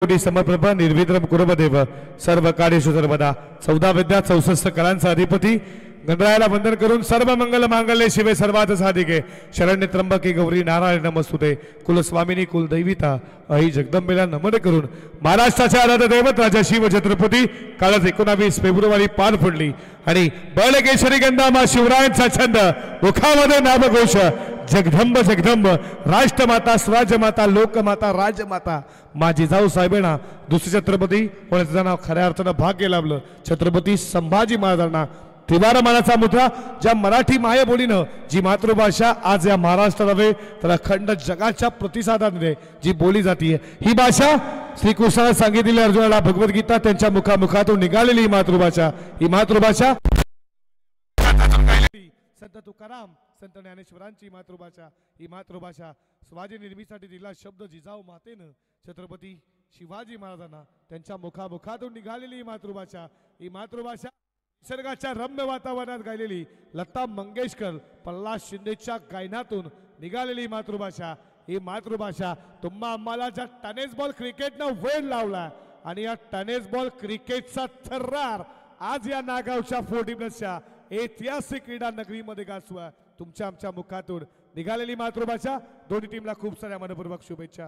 कोटी समर्पण निर्विद्रम कुर्मदेव सर्व कार्येषु सर्वदा 14 विद्या 64 कलांचा अधिपती गणरायाला वंदन करून सर्व मंगल मांगल्ये शिवे सर्वार्थ साधिके शरण्य त्र्यंबके गौरी नारायण नमस्तुते कुलस्वामिनी कुलदैविता आई जगदंबेला नमन करून महाराष्ट्राच्या आराध्य दैवत राजा शिव छत्रपती कालच 19 फेब्रुवारी पार पडली आणि बळकेशरी गंधामा शिवरायांचा छंद मुखामध्ये नामघोष जगदंब जगदंब राष्ट्रमाता स्वराज्यमाता लोकमाता राजमाता माझी जाऊ साहेबांना दुसरे छत्रपती कोणाचं नाव खऱ्या अर्थानं भाग्य लाभलं छत्रपती संभाजी महाराजांना त्रिवार मानाचा मुद्रा ज्या मराठी मायबोलीनं जी मातृभाषा आज या महाराष्ट्रात आहे तर अखंड जगाच्या प्रतिसादाने जी बोली जाते ही भाषा श्रीकृष्णाने सांगितलेली अर्जुनाला भगवद्गीता त्यांच्या मुखामुखातून निघालेली ही मातृभाषा संत तुकाराम संत ज्ञानेश्वरांची ही मातृभाषा शिवाजी निर्मितीसाठी दिला शब्द जिजाऊ मातेनं छत्रपती शिवाजी महाराजांना त्यांच्या मुखामुखातून निघालेली ही मातृभाषा निसर्गाच्या रम्य वातावरणात गायलेली लता मंगेशकर पल्लास शिंदेच्या गायनातून निघालेली ही मातृभाषा तुम्हा आम्हाला ज्या टेनिस बॉल क्रिकेटनं वेळ लावला आणि या टेनिस बॉल क्रिकेटचा थर्रार आज या नागावच्या 40+ ऐतिहासिक क्रीडा नगरीमध्ये गाजवा तुमच्या आमच्या मुखातून निघालेली मातृभाषा दोन्ही टीमला खूप साऱ्या मनपूर्वक शुभेच्छा.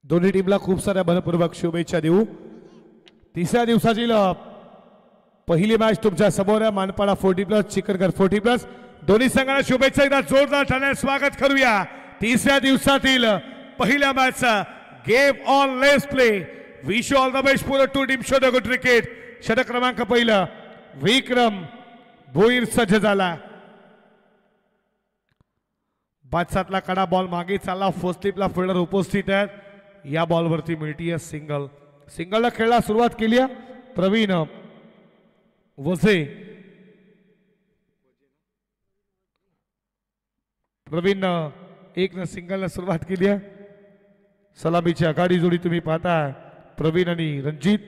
दोन्ही टीमला खूप साऱ्या मनपूर्वक शुभेच्छा देऊ. तिसऱ्या दिवसाची पहिली मॅच तुमच्या समोर आहे. मानपाडा 40+ चिकनगर 40+. दोन्ही संघांना शुभेच्छा. एकदा जोरदार टाळ्यांनी स्वागत करूया तिसऱ्या दिवसातील पहिल्या मॅचचा. Game on let's play. Wish all the best for two team. Show the good cricket. षटक क्रमांक पहिला विक्रम भोईर सज्ज झाला. बादशाहला कडा बॉल मागे चालला. फर्स्ट स्लिपला फिल्डर उपस्थित आहेत. या बॉलवरती मिळतीये सिंगल. सिंगलला खेळला सुरुवात केली प्रवीण वझे. प्रवीण एकनं सिंगलला सुरुवात केली आहे. सलामीची आघाडी जोडी तुम्ही पाहता प्रवीण आणि रणजित.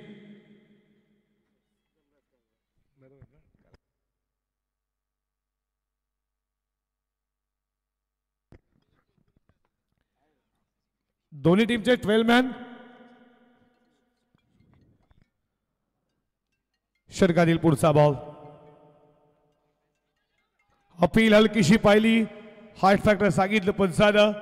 दोन्ही टीमचे 12 मॅन. षटकातील पुढचा बॉल. अपील हलकीशी पाहिली. हार्ट फॅक्टर सांगितलं पण साधं.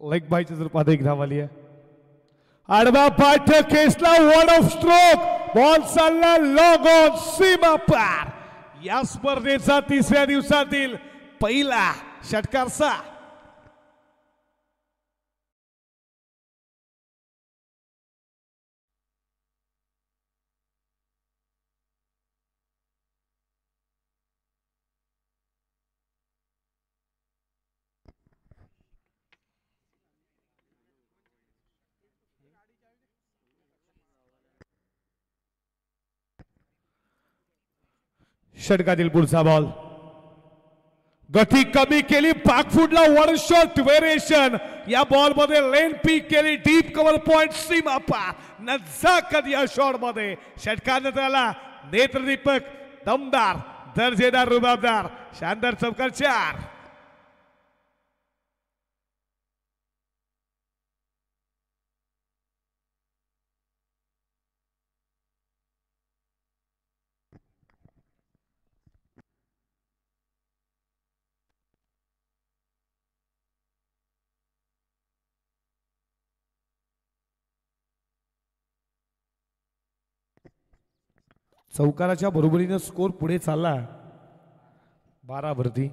लेग बायची जर पाहता एक धाव आली आहे. आडवा पाठ खेचला. One of stroke. बॉल चालला लॉग ऑन सीमा पार. या स्पर्धेचा तिसऱ्या दिवसातील पहिला षटकारचा. षटकातील पुढचा बॉल. गती कमी केली. बॅकफुटला वन शॉट व्हेरिएशन. या बॉल मध्ये लेन पीक केली. डीप कव्हर पॉइंट सीमा पार. नजाकत या शॉट मध्ये षटकाने त्याला नेत्रदीपक दमदार दर्जेदार रुबाबदार शानदार चौकार 4. चौकाराच्या बरोबरीनं स्कोर पुढे चालला 12 वरती.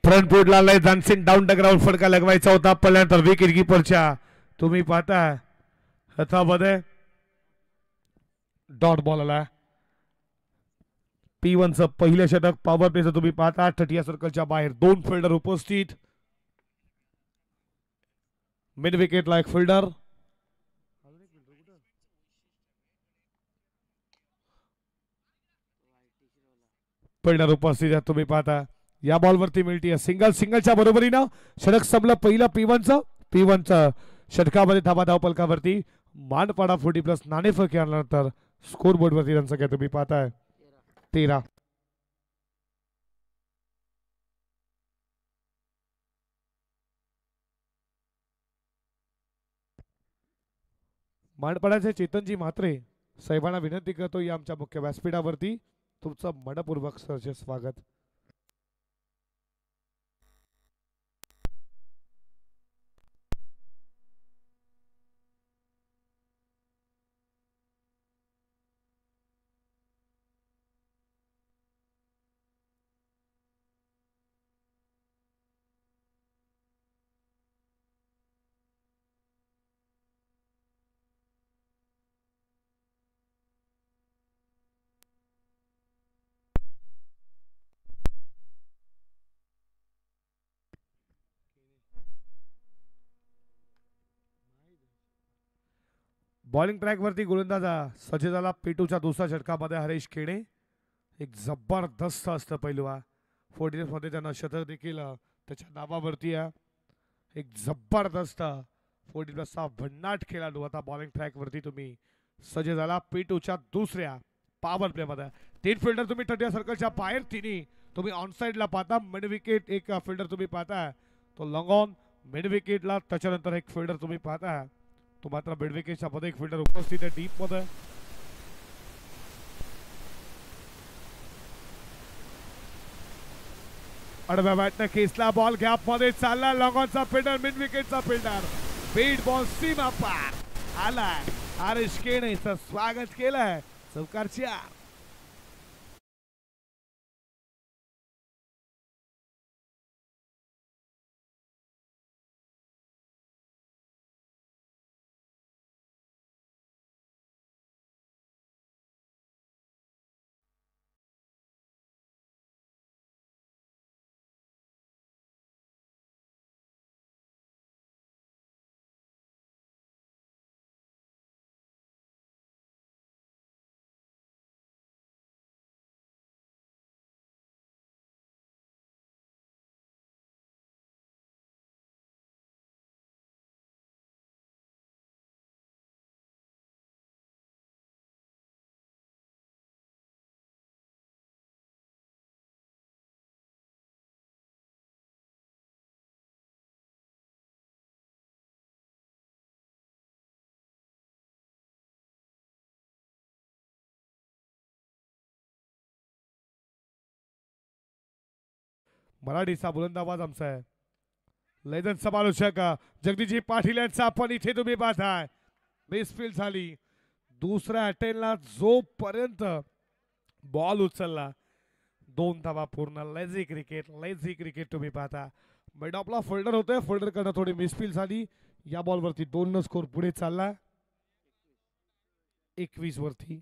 फ्रंट फूटला लय डान्सिंग डाऊन द ग्राउंड फटका लगवायचा होता पडल्यानंतर विकेट कीपरच्या तुम्ही पाहता हातामध्ये डॉट बॉल आला. P1 चं पहिलं षटक पॉवर प्लेचं तुम्ही पाहता 30 सर्कलच्या बाहेर 2 फिल्डर उपस्थित. मिड विकेटला एक फिल्डर. फिल्डर उपस्थित आहे तुम्ही पाहता. या बॉलवरती मिळते सिंगलच्या बरोबरीनं षटक संपलं पहिलं P1 चं षटकामध्ये धाबा धावपलकावरती मानपाडा 40+ नाणेफेक केल्यानंतर स्कोर बोर्डवरती रन संख्या तुम्ही पाहताय 13. मानपाड्याचे चेतनजी म्हात्रे साहेबांना विनंती करतो या आमच्या मुख्य व्यासपीठावरती तुमचं मनपूर्वक सहर्ष स्वागत. बॉलिंग ट्रॅक वरती गोलंदाजा सज्ज झाला. P2च्या दुसऱ्या षटकामध्ये हरेश खेणे एक जबरदस्त असतं पैलवा 40 मध्ये त्यांना शतक देखील त्याच्या नावावरती आहे. एक जबरदस्त 40+चा भन्नाट खेळाडू आता बॉलिंग ट्रॅक वरती तुम्ही सज्ज झाला. P2च्या दुसऱ्या पॉवर प्ले मध्ये 3 फिल्डर तुम्ही 30 सर्कलच्या बाहेर तिन्ही तुम्ही ऑन साइडला पाहता. मिड विकेट एक फिल्डर तुम्ही पाहता तो लॉंग ऑन मिड विकेटला. त्याच्यानंतर एक फिल्डर तुम्ही पाहता तो मात्र मिड विकेटच्या मध्ये एक फिल्डर उपस्थित आहे डीप मध्ये. आडव्या बॅटने खेचला बॉल गॅप मध्ये चालला. लॉंग ऑनचा फिल्डर मिड विकेटचा फिल्डर बीट बॉल सीमा पार आलाय. हरेश केणेचं स्वागत केलंय चौकारच्या. मराठीचा बुलंदाबाज आमचा आहे लयजन समालोचक जगदीशजी पाटील यांचा आपण इथे तुम्ही पाहताय. मिसफील्ड झाली दुसऱ्या अटेम्प्टला जोपर्यंत बॉल उचलला 2 धावा पूर्ण. लेझी क्रिकेट तुम्ही पाहता. मिड ऑफला फोल्डर होतोय. फोल्डर कडनं थोडी मिसफील्ड झाली. या बॉलवरती 2 न स्कोर पुढे चालला 21 वरती.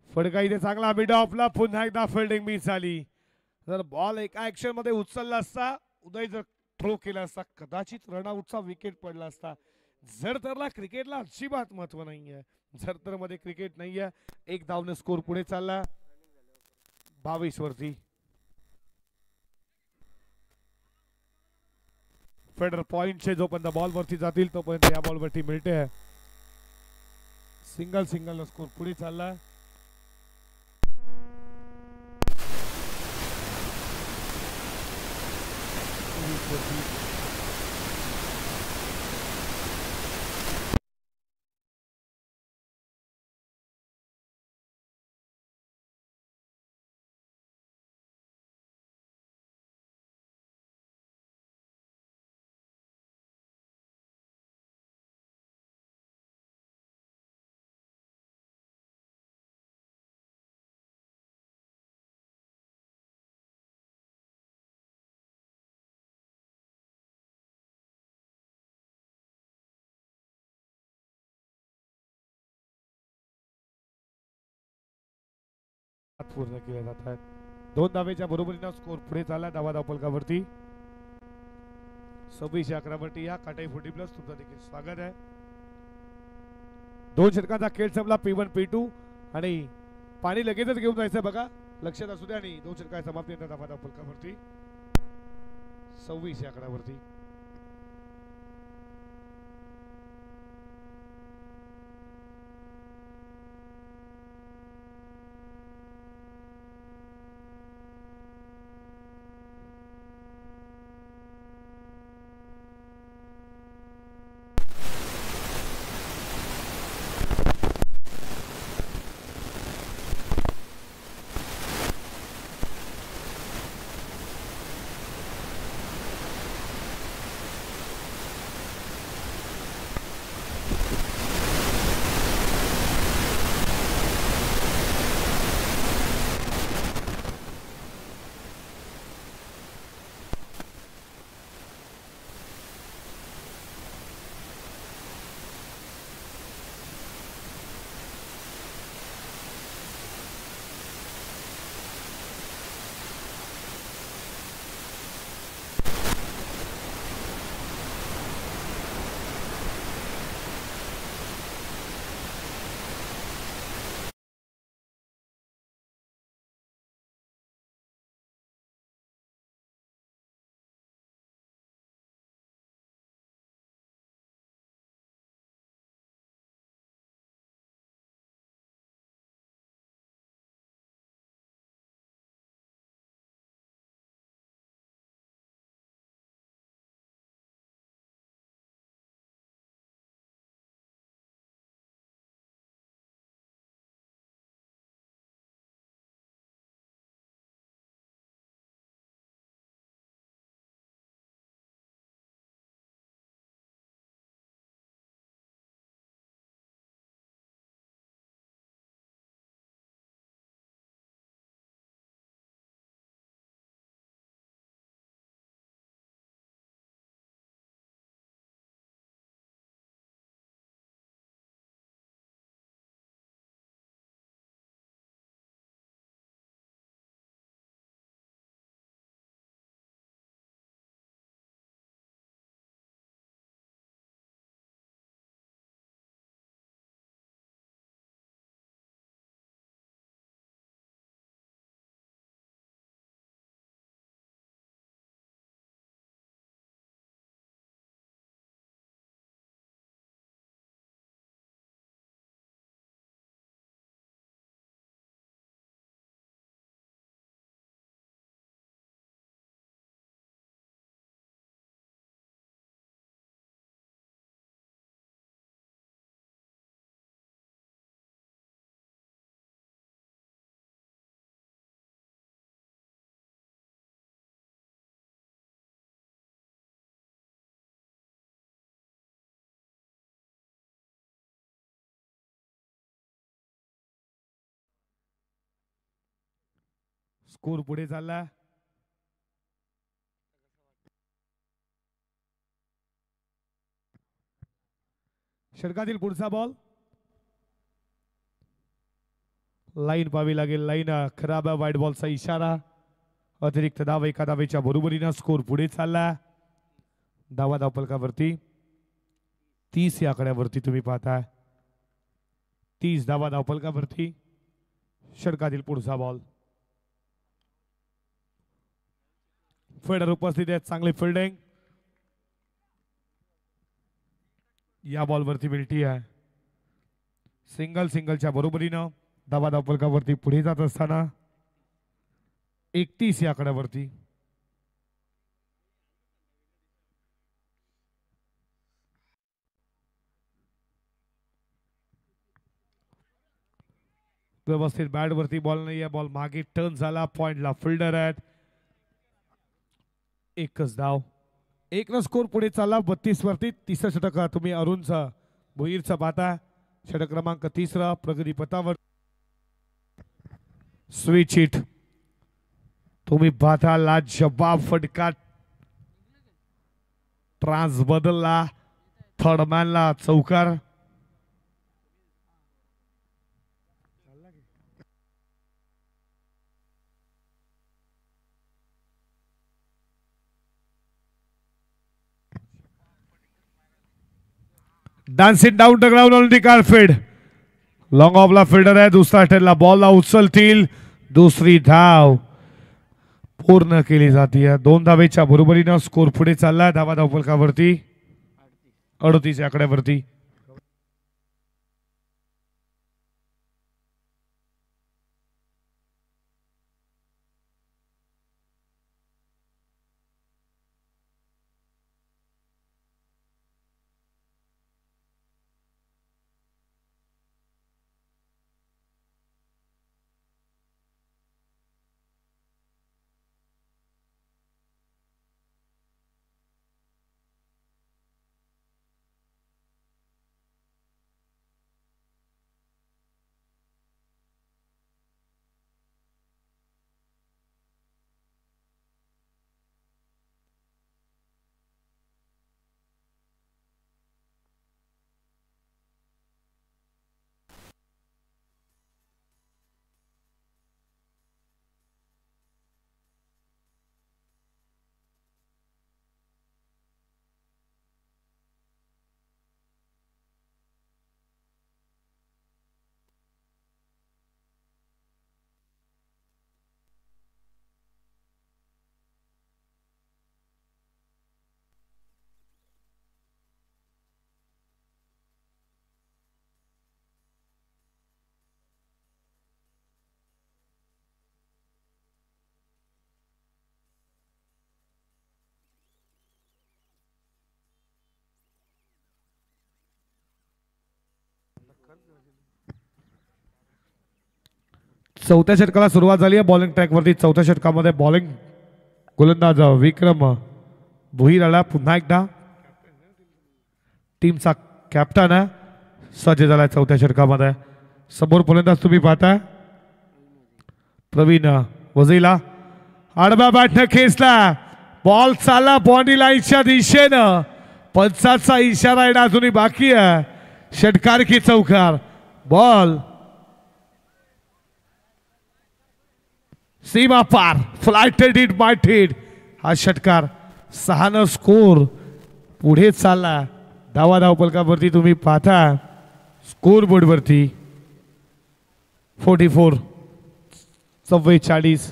फडका इथे चांगला मिड ऑफला पुन्हा एकदा फिल्डिंग मिस झाली. जर बॉल एका ऍक्शन मध्ये उचलला असता उदय जर थ्रो केला असता कदाचित रनआउटचा विकेट पडला असता. झरतरला क्रिकेटला अजिबात महत्व नाहीये. झरतर मध्ये क्रिकेट नाहीये. 1 धावने स्कोर पुढे चालला 22 वरती. फेडर पॉइंटचे जोपर्यंत बॉल वरती जातील तोपर्यंत या बॉल वरती मिळते. सिंगल स्कोर पुढे चालला. पूर्ण केले जात आहेत. 2 धावेच्या बरोबरीनं स्कोर पुढे चालला धावा धावफलकावरती. 26-11 वरती या काटाई 40 प्लस तुमचं देखील स्वागत आहे. 2 षटकांचा खेळ संपला. P1 P2 आणि पाणी लगेचच घेऊन जायचं बघा, लक्षात असू द्या. आणि 2 षटकाच्या समाप्तीनंतर धावा धावफलकावरती 26-11 वरती. स्कोर पुढे चालला. षटकातील पुढचा बॉल लाईन पाहावी लागेल. लाईन खराब आहे. वाईट बॉलचा इशारा. अतिरिक्त धाव 1 धावेच्या बरोबरीनं स्कोर पुढे चालला. धावा धावफलकावरती 30 या आकड्यावरती तुम्ही पाहताय. 30 धावा धावफलकावरती. षटकातील पुढचा बॉल. फिल्डर उपस्थित आहेत. चांगली फिल्डिंग या बॉलवरती मिळती आहे. सिंगलच्या बरोबरीनं धावा धावफलकावरती पुढे जात असताना 31 या आकड्यावरती. व्यवस्थित बॅट वरती बॉल नाही आहे. बॉल मागे टर्न झाला. पॉइंटला फिल्डर आहेत. एकच धाव. 1 स्कोर पुढे चालला. 32 वरती. 30 षटक तुम्ही अरुणचा भोईरचा पाहता. षटक क्रमांक 3 प्रगती पथावर. स्विच हिट तुम्ही पाहता. लाजवाब फटका. ट्रान्स बदलला. थर्डमॅनला चौकार. Dancing down the ground on the carpet. Long ऑफला फिल्डर आहे. दुसरा अटेम्प्टला बॉलला उचलतील. दुसरी धाव पूर्ण केली जाते. 2 धावेच्या बरोबरीनं स्कोर पुढे चाललाय. धावा धावफलकावरती 38 या आकड्यावरती. चौथ्या षटकाला सुरुवात झाली आहे. बॉलिंग ट्रॅकवरती चौथ्या षटकामध्ये बॉलिंग गोलंदाज विक्रम भोईर आला. पुन्हा एकदा टीमचा कॅप्टन आहे. सज्ज झालाय चौथ्या षटकामध्ये. समोर फलंदाज तुम्ही पाहताय प्रवीण वझीला. आडव्या बॅटनं खेचला. बॉल चालला बॉडी लाईनच्या दिशेनं. पंचाचा इशारा येणं अजूनही बाकी आहे. षटकार की चौकार. बॉल सीमा पार. फ्लायटेड इट मायटेड. हा षटकार 6 स्कोर पुढे चालला. धावा धावफलकावरती तुम्ही पाहता स्कोर बोर्डवरती 44.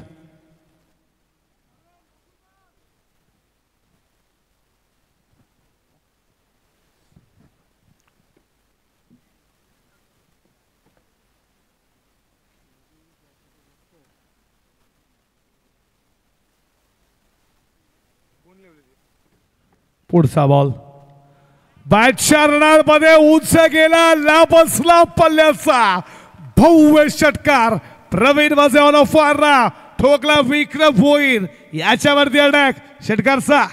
पुढचा बॉल बॅटच्या रणामध्ये उंच गेला. लांबसला पल्ल्याचा भव्य षटकार. प्रवीण वझे ऑन ऑफ फायरला ठोकला विक्रम भोईर. याच्यावरती अटॅक षटकारचा.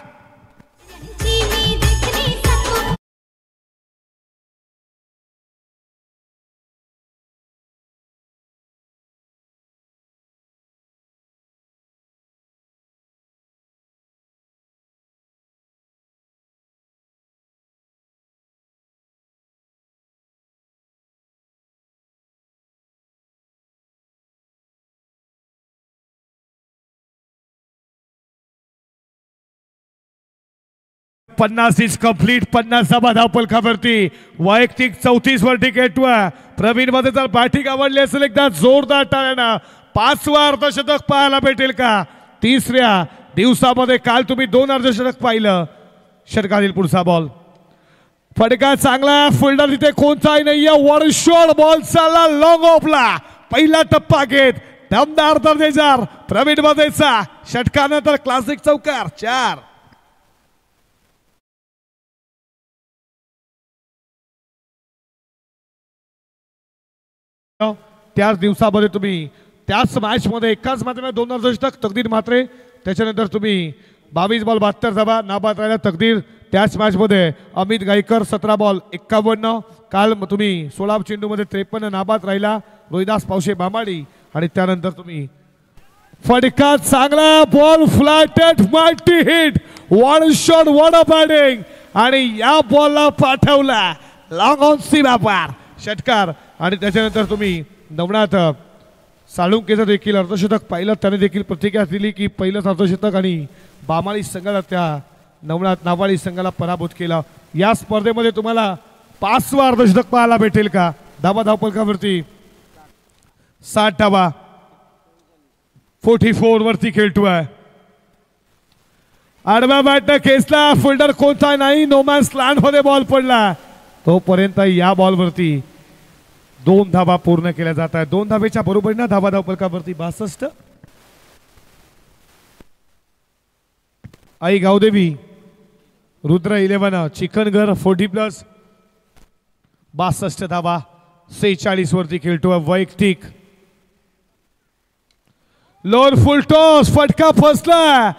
पन्नास इज कंप्लीट. 50 धावफलकावरती वैयक्तिक 34 वर टिकेट. प्रवीण मध्ये जर बॅटिंग आवडली असेल एकदा जोरदार टाळ्यानं 5वा अर्धशतक पाहायला भेटेल का? 3ऱ्या दिवसामध्ये काल तुम्ही 2 अर्धशतक पाहिलं. षटकातील पुढचा बॉल फटका चांगला. फिल्डर तिथे कोणताही नाहीये. वर शॉट बॉल चालला लॉंग ऑफला. पहिला टप्पा घेत दमदार दर्जेदार प्रवीण मध्येचा षटकानंतर क्लासिक चौकार 4. त्याच दिवसामध्ये तुम्ही त्याच मॅच मध्ये एकाच मॅचमध्ये 2 अर्धशतक तकदीर मात्रे. त्याच्यानंतर तुम्ही 22 बॉल 72 धावा नाबाद राहिला तकदीर. त्याच मॅच मध्ये अमित गायकर 17 बॉल 51. काल तुम्ही 16 चेंडूमध्ये 53 नाबाद राहिला. रोहिदास पावशे बामाडी. आणि त्यानंतर तुम्ही फटका चांगला. Ball flatted mighty hit. One shot one batting. आणि या बॉलला पाठवला लॉंग ऑन सीमा पार षटकार. आणि त्याच्यानंतर तुम्ही नवनाथ साळुंकेचं देखील अर्धशतक पाहिलं. त्याने देखील प्रतिक्रिया दिली की पहिलंच अर्धशतक आणि बामाळी संघाला त्या नवनाथ नावाळी संघाला पराभूत केला. या स्पर्धेमध्ये तुम्हाला 5वा अर्धशतक पाहायला भेटेल का? धावा धावपलकावरती 60 धावा 44 वरती खेळतोय. आडव्या बॅटनं खेचला, फिल्डर कोणता नाही, नोमॅन्स लँड मध्ये बॉल पडला. तोपर्यंत या बॉलवरती 2 धावा पूर्ण केल्या जात आहेत. 2 धावेच्या बरोबरीने धावा धावपलकावरती 62. आई गावदेवी रुद्र 11 चिकनगर 40+ 62 धावा 46 वरती खेळतोय वैयक्तिक. लोअर फुल टॉस फटका फसला,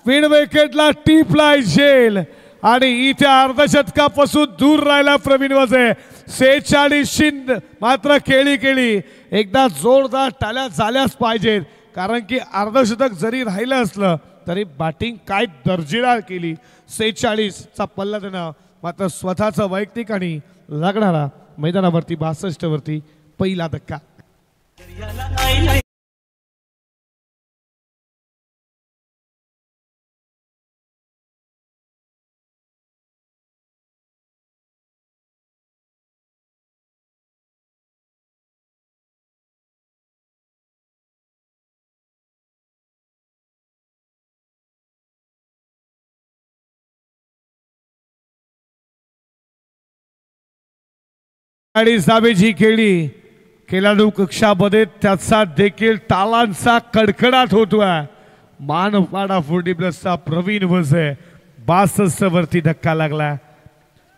मिड विकेटला टिपला झेल आणि इथे अर्धशतकापासून दूर राहिला प्रवीण वझे. 46 मात्र केली एकदा जोरदार टाळ्या झाल्याच पाहिजेत, कारण की अर्धशतक जरी राहिलं असलं तरी बॅटिंग काय दर्जेदार केली. 46चा पल्ला देणं मात्र स्वतःचं वैयक्तिक आणि लागणारा मैदानावरती 62 वरती पहिला धक्का. धावेची खेळी खेळाडू कक्षामध्ये त्याचा देखील तालांचा कडकडाट होतोय. मानपाडा 40+चा प्रवीण वझे 62 वरती धक्का लागला.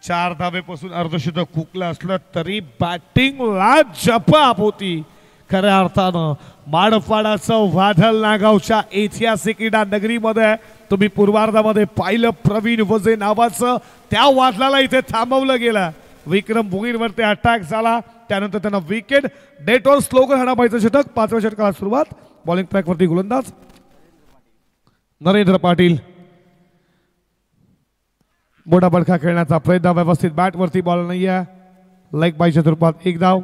4 धावेपासून अर्धशतक हुकलं असलं तरी बॅटिंगला जपाप होती. खऱ्या अर्थानं मानपाडाचं वादळ नागावच्या ऐतिहासिक क्रीडा नगरीमध्ये तुम्ही पूर्वार्धामध्ये पाहिलं प्रवीण वझे नावाचं, त्या वादळाला इथे थांबवलं गेलं. विक्रम भुईरवरती अटॅक झाला, त्यानंतर त्यांना विकेट. डेटॉल स्लोगन हाणाबाईचं षटक. 5व्या षटकाला सुरुवात. बॉलिंग ट्रॅक वरती गोलंदाज नरेंद्र पाटील. मोठा बडखा खेळण्याचा प्रयत्न, व्यवस्थित बॅट वरती बॉल नाहीये. लेग बायच्या स्वरूपात 1 धाव.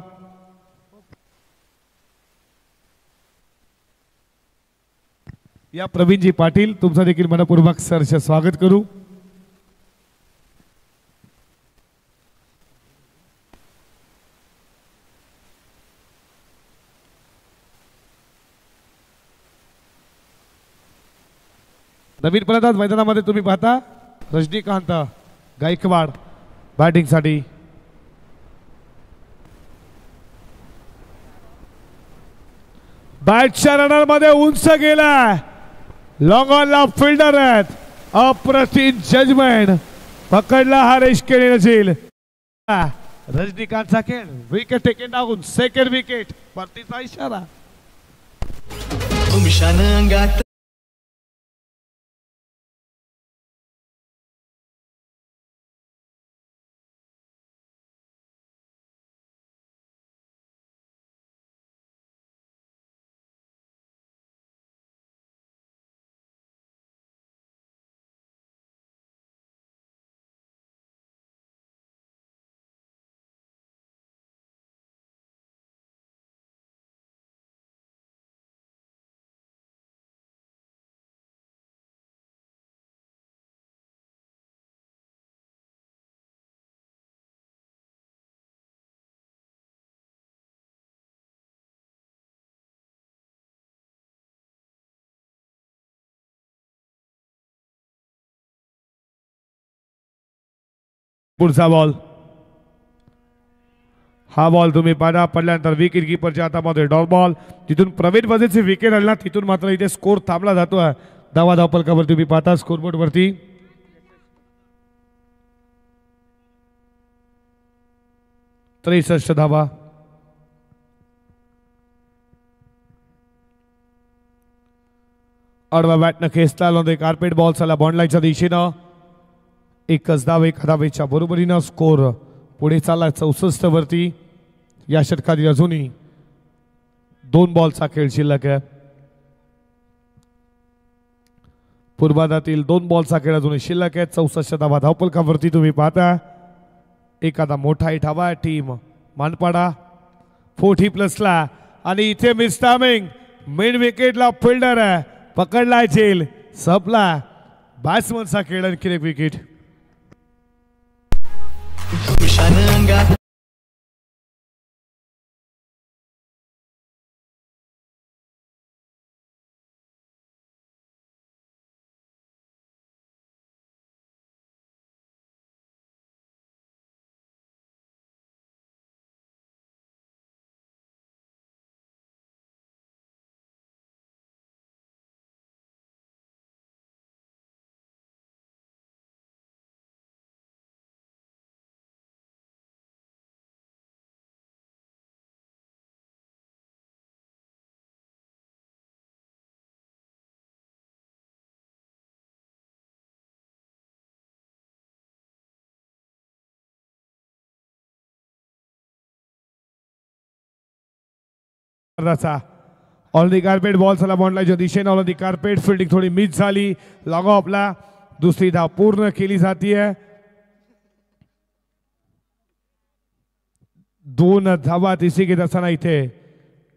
या प्रवीणजी पाटील तुमचं देखील मनपूर्वक सहर्ष स्वागत करू. नवीन फलंदाज मैदानामध्ये तुम्ही पाहता रजनीकांत गायकवाड बॅटिंग साठी. बॅटच्या रनर मध्ये उंच गेला, लॉंग ऑन ला फिल्डर आहेत. अप्रतिम जजमेंट, पकडला हरेश केले नसेल. रजनीकांतचा खेळ, wicket taken down, second wicket, परतीचा इशारा. पुढचा बॉल, हा बॉल तुम्ही पाडा पडल्यानंतर विकेट कीपरच्या हातामध्ये डॉट बॉल. तिथून प्रवीण वझेची विकेट आणला, तिथून मात्र इथे स्कोर थांबला जातोय. धावा धावपलकावर तुम्ही पाहता स्कोरबोर्ड वरती 63 धावा. आडवा बॅटनं खेचला, लोंदे कार्पेट बॉल चालला बॉन्ड लाईनच्या दिशेनं. 1 धाव 1 धावेच्या बरोबरीनं स्कोर पुढे चालला 64 वरती. या षटकातील अजूनही 2 बॉलचा खेळ शिल्लक आहे. पूर्वार्धातील 2 बॉलचा खेळ अजूनही शिल्लक आहे. 64 धावा धावपलकावरती तुम्ही पाहता. एखादा मोठा हिट हवा टीम मानपाडा 40+ला आणि इथे मिस टायमिंग, मिड विकेटला फिल्डर आहे, पकडला झेल, संपला. बॅट्समनचा खेळ, आणखी एक विकेट. खुशान अंगात ऑन दी कार्पेट बॉल चला बॉन्डलाच्या दिशेने ऑन दी कार्पेट फिल्डिंग थोडी मिस झाली लॉग ऑफला दुसरी धाव पूर्ण केली जातीये 2 धावा तिसी घेत असताना इथे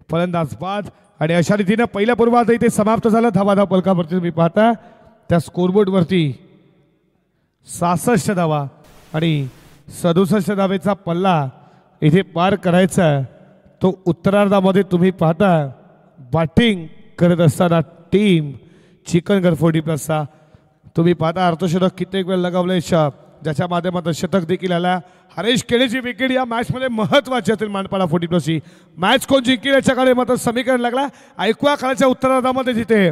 फलंदाज बाद आणि अशा रीतीने पहिल्या पूर्वार्ध इथे समाप्त झालं धावा पलकावरती तुम्ही पाहता त्या स्कोरबोर्ड वरती 66 धावा आणि 67 धावेचा पल्ला इथे पार करायचा तो उत्तरार्धामध्ये तुम्ही पाहता बॅटिंग करत असताना टीम चिकनगर 40+ तुम्ही पाहता अर्धशतक कित्येक वेळ लगावले ज्याच्या माध्यमातून शतक देखील आला हरेश केळेची विकेट या मॅच मध्ये महत्त्वाची असेल मानपाडा 40+ मॅच कोण जिंकेल याच्याकडे मात्र समीकरण लागला ऐकूया खालच्या उत्तरार्धामध्ये जिथे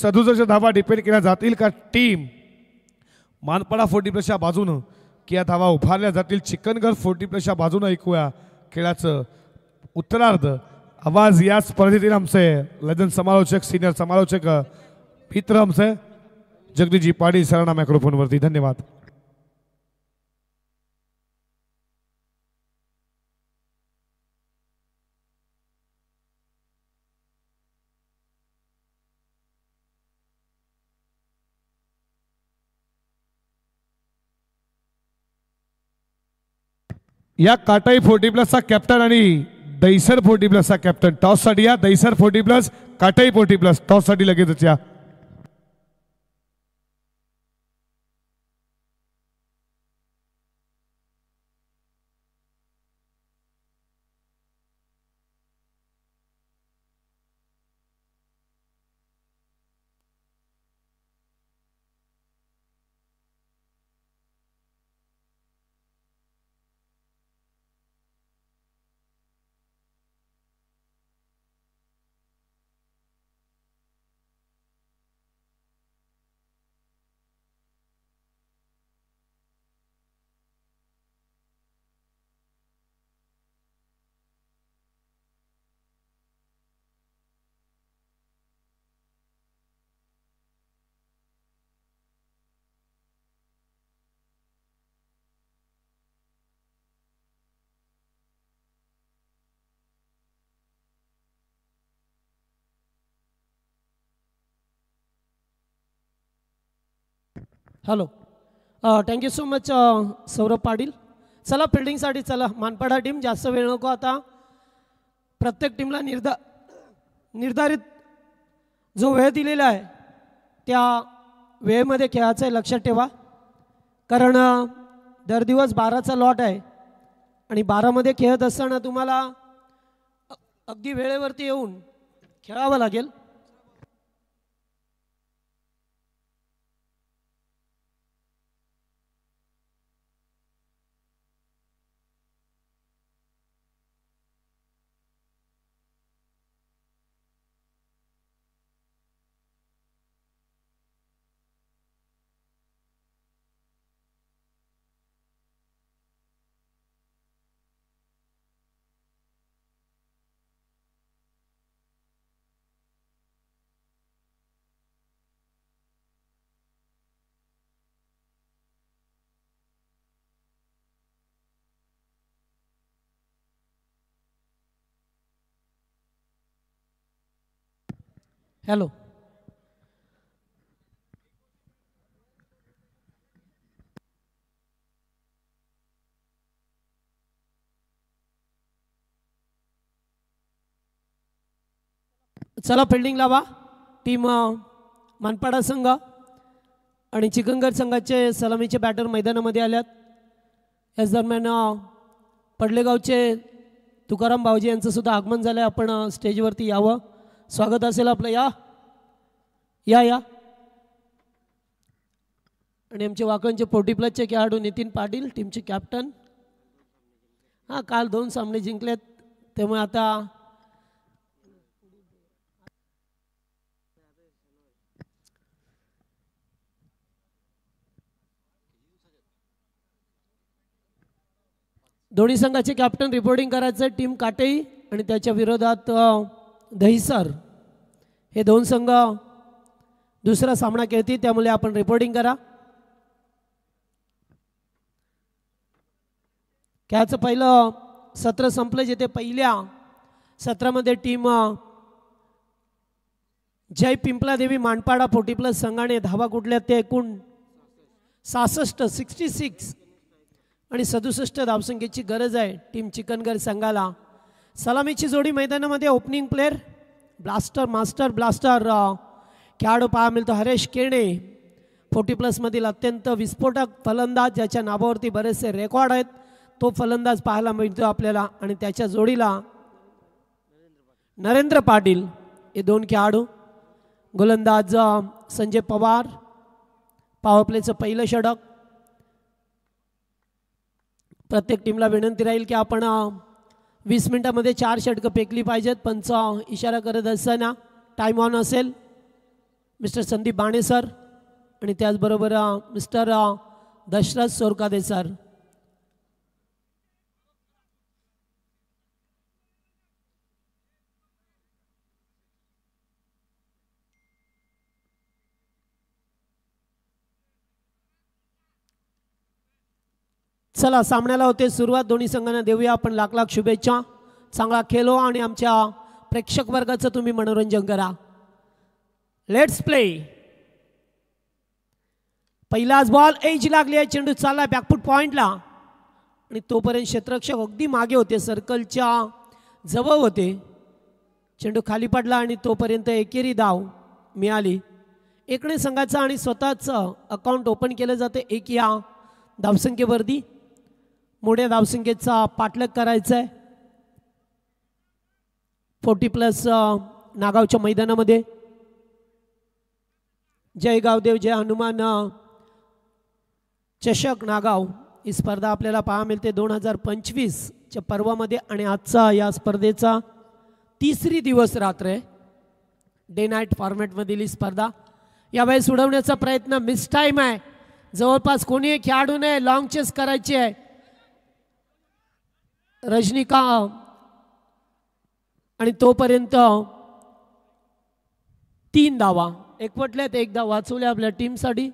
67 धावा डिपेंड केल्या जातील का टीम मानपाडा 40+ बाजूनं की या धावा उभारल्या जातील चिकनगर 40+ बाजूनं ऐकूया खेळाचं उत्तरार्ध आवाज या स्पर्धेतील आमचे लेजंड समालोचक सीनियर समालोचक मित्र आमचे जगदीशजी पाटील सरांना मायक्रोफोनवरती धन्यवाद या काटाई 40+ कॅप्टन आणि दैसर 40+ कॅप्टन टॉस साठी या दैसर 40+ काटाई 40+ टॉस साठी लगेचच या hello thank you so much Saurabh Patil चला फिल्डिंगसाठी चला मानपाडा टीम जास्त वेळ नको आता प्रत्येक टीमला निर्धारित जो वेळ दिलेला आहे त्या वेळेमध्ये खेळायचं आहे लक्षात ठेवा कारण दर दिवस 12चा लॉट आहे आणि 12मध्ये खेळत असताना तुम्हाला अगदी वेळेवरती येऊन खेळावं लागेल हॅलो चला फिल्डिंग लावा टीम मानपाडा संघ आणि चिकनगर संघाचे सलामीचे बॅटर मैदानामध्ये आल्यात याच दरम्यान पडलेगावचे तुकाराम भाऊजी यांचं सुद्धा आगमन झालं आहे. आपण स्टेजवरती यावं. स्वागत असेल आपलं. या या या. आणि आमचे वाकणचे 40+ खेळाडू नितीन पाटील टीमचे कॅप्टन. हां, काल 2 सामने जिंकलेत, त्यामुळे आता दोन्ही संघाचे कॅप्टन रिपोर्टिंग करायचं. टीम काटेई आणि त्याच्या विरोधात दहिसर हे 2 संघ दुसरा सामना खेळतील, त्यामुळे आपण रिपोर्टिंग करा. खेळाचं पहिलं सत्र संपलं, जिथे पहिल्या सत्रामध्ये टीम जय पिंपलादेवी मानपाडा 40+ संघाने धावा कुठल्या ते एकूण 66 आणि 67 धावसंख्येची गरज आहे टीम चिकनगर संघाला. सलामीची जोडी मैदानामध्ये opening player blaster master blaster खेळाडू पाहा मिळतो हरेश केणे 40+ मधील अत्यंत विस्फोटक फलंदाज, ज्याच्या नावावरती बरेचसे रेकॉर्ड आहेत. तो फलंदाज पाहायला मिळतो आपल्याला. आणि त्याच्या जोडीला नरेंद्र पाटील हे 2 खेळाडू. गोलंदाज संजय पवार. पॉवर प्लेचं पहिलं षटक. प्रत्येक टीमला विनंती राहील की आपण 20 मिनिटांमध्ये 4 षटकं फेकली पाहिजेत. पंच इशारा करत असताना टाइम ऑन असेल मिस्टर संदीप बाणे सर आणि त्याचबरोबर मिस्टर दशरथ सोरकादे सर. चला, सामन्याला होते सुरुवात. दोन्ही संघांना देऊया आपण लाख लाख शुभेच्छा. चांगला खेळो आणि आमच्या प्रेक्षक वर्गाचं तुम्ही मनोरंजन करा. Let's play. पहिलाच बॉल एज लागली आहे. चेंडू चालला बॅकफूट पॉइंटला आणि तोपर्यंत क्षेत्ररक्षक अगदी मागे होते, सर्कलच्या जवळ होते. चेंडू खाली पडला आणि तोपर्यंत एकेरी धाव मिळाली. एकने संघाचं आणि स्वतःचं अकाउंट ओपन केलं जाते 1 या धावसंख्येवरती. मोठ्या धावसंख्येचा पाठलाग करायचा आहे 40+ नागावच्या मैदानामध्ये. जय गावदेव जय हनुमान चषक नागाव ही स्पर्धा आपल्याला पाहायला मिळते 2025च्या पर्वामध्ये. आणि आजचा या स्पर्धेचा 3री दिवस रात्र आहे. डे नाईट फॉर्मॅटमधील ही स्पर्धा यावेळेस उडवण्याचा प्रयत्न. मिस टाईम आहे. जवळपास कोणी खेळाडूने लॉंग चेस करायची आहे. रजनीकांत आणि तोपर्यंत 3 धावा एकवटल्यात. 1 धाव वाचवल्या आपल्या टीमसाठी.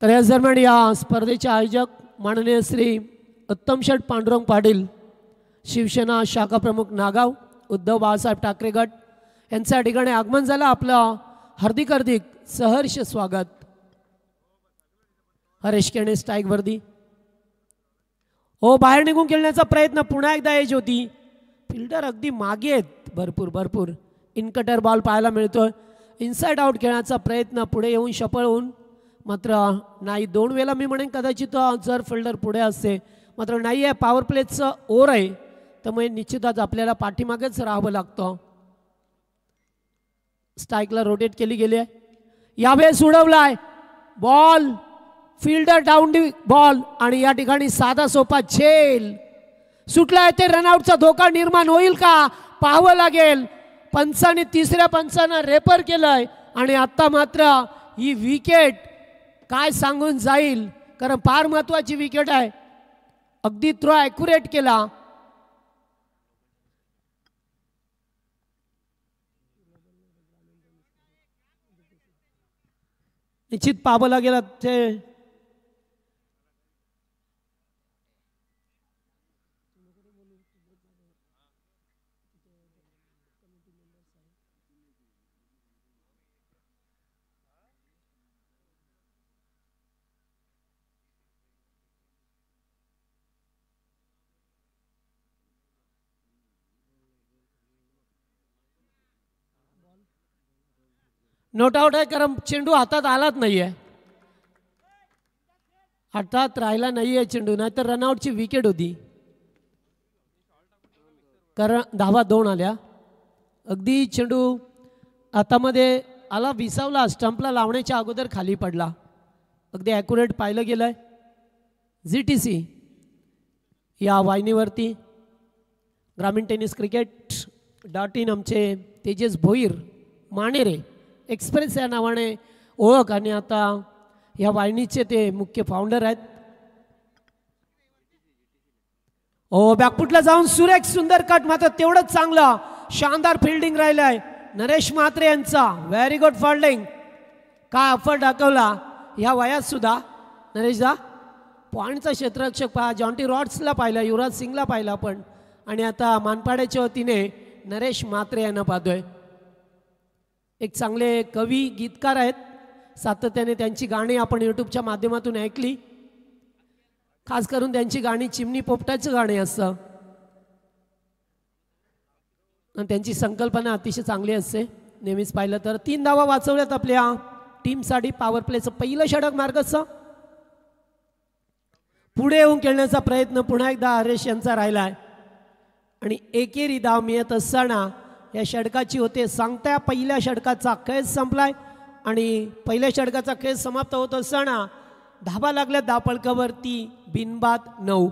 तर या दरम्यान या स्पर्धेचे आयोजक माननीय श्री उत्तम शेठ पांडुरंग पाटील शिवसेना शाखा प्रमुख नागाव उद्धव बाळासाहेब ठाकरे गट यांच्या ठिकाणी आगमन झालं. आपलं हार्दिक हार्दिक सहर्ष स्वागत. हरेश केणे स्ट्राईक वर्दी. हो, बाहेर निघून खेळण्याचा प्रयत्न. पुन्हा एकदा एज होती. फिल्डर अगदी मागे आहेत. भरपूर इनकटर बॉल पाहायला मिळतोय. इनसाइड आउट खेळण्याचा प्रयत्न. पुढे येऊन शफळ होऊन मात्र नाही. 2 वेळा मी म्हणेन कदाचित जर फिल्डर पुढे असते, मात्र नाही आहे. पॉवर प्लेचं ओव्हर आहे, त्यामुळे निश्चितच आपल्याला पाठीमागेच राहावं लागतं. स्ट्राईकला रोटेट केली गेली आहे. यावेळेस उडवलाय बॉल. फिल्डर डाऊन बॉल आणि या ठिकाणी साधा सोपा झेल सुटलाय. ते रनआउटचा धोका निर्माण होईल का पाहावं लागेल. पंचाने 3ऱ्या पंचानं रेपर केलंय आणि आता मात्र ही विकेट काय सांगून जाईल, कारण फार महत्वाची विकेट आहे. अगदी थ्रो ॲक्युरेट केला. निश्चित पाहावं लागेल ते. नोट आउट आहे, कारण चेंडू हातात आलाच नाहीये. हातात राहिला नाही आहे चेंडू, नाहीतर रनआउटची विकेट होती. कारण धावा 2 आल्या. अगदी चेंडू हातामध्ये आला, विसावला, स्टंपला लावण्याच्या अगोदर खाली पडला. अगदी ॲक्युरेट पाहिलं गेलं आहे. GTC या वाहिनीवरती ग्रामीण टेनिस क्रिकेट.in आमचे तेजस भोईर मानेरे एक्सप्रेस या नावाने ओळख, आणि आता या वाहिनीचे ते मुख्य फाउंडर आहेत. हो, बॅकफुटला जाऊन सुरेख सुंदर कट, मात्र तेवढंच चांगलं शानदार फिल्डिंग राहिलं आहे नरेश म्हात्रे यांचा. Very good fielding. काय अफर दाखवला ह्या वयात सुद्धा नरेशदा. पॉईंटचा क्षेत्ररक्षक पहा, जॉन्टी रॉड्सला पाहिला, युवराज सिंगला पाहिला आपण, आणि आता मानपाड्याच्या वतीने नरेश म्हात्रे यांना पाहतोय. एक चांगले कवी गीतकार आहेत, सातत्याने त्यांची गाणी आपण यूट्यूबच्या माध्यमातून ऐकली. खास करून त्यांची गाणी चिमणी पोपटाचं गाणे असतं आणि त्यांची संकल्पना अतिशय चांगली असते नेहमीच पाहिलं तर. 3 धावा वाचवल्यात आपल्या टीमसाठी. पॉवर प्लेचं पहिलं षटक मार्गस्थ. पुढे येऊन खेळण्याचा प्रयत्न पुन्हा एकदा हरेश यांचा राहिला आहे आणि एकेरी धाव मिळत असताना या षटकाची होते सांगत्या. पहिल्या षटकाचा खेळ संपलाय आणि पहिल्या षटकाचा खेळ समाप्त होत असताना धाबा लागल्या धापळकावरती बिनबाद 9.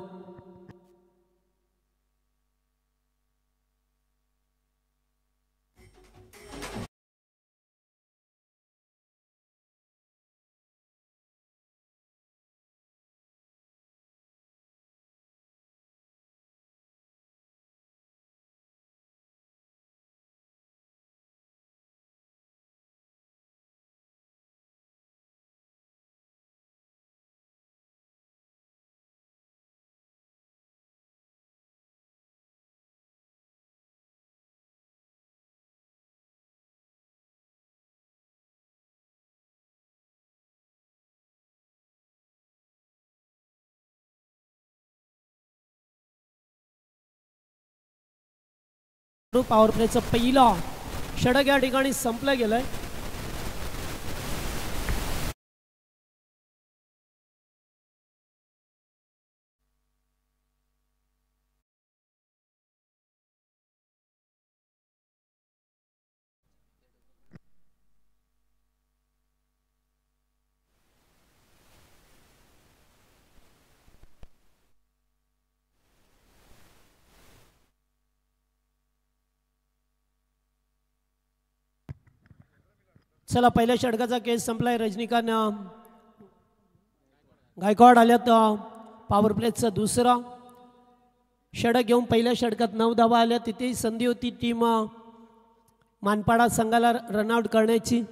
पॉवर प्लेचं पहिलं षटक या ठिकाणी संपलं गेलंय. चला, पहिल्या षटकाचा केस संपलाय. रजनीकांत गायकवाड आल्यात पॉवर प्लेचं दुसरा षटक घेऊन. पहिल्या षटकात 9 धावा आल्या. तिथेही संधी होती टीम मानपाडा संघाला रनआउट करण्याची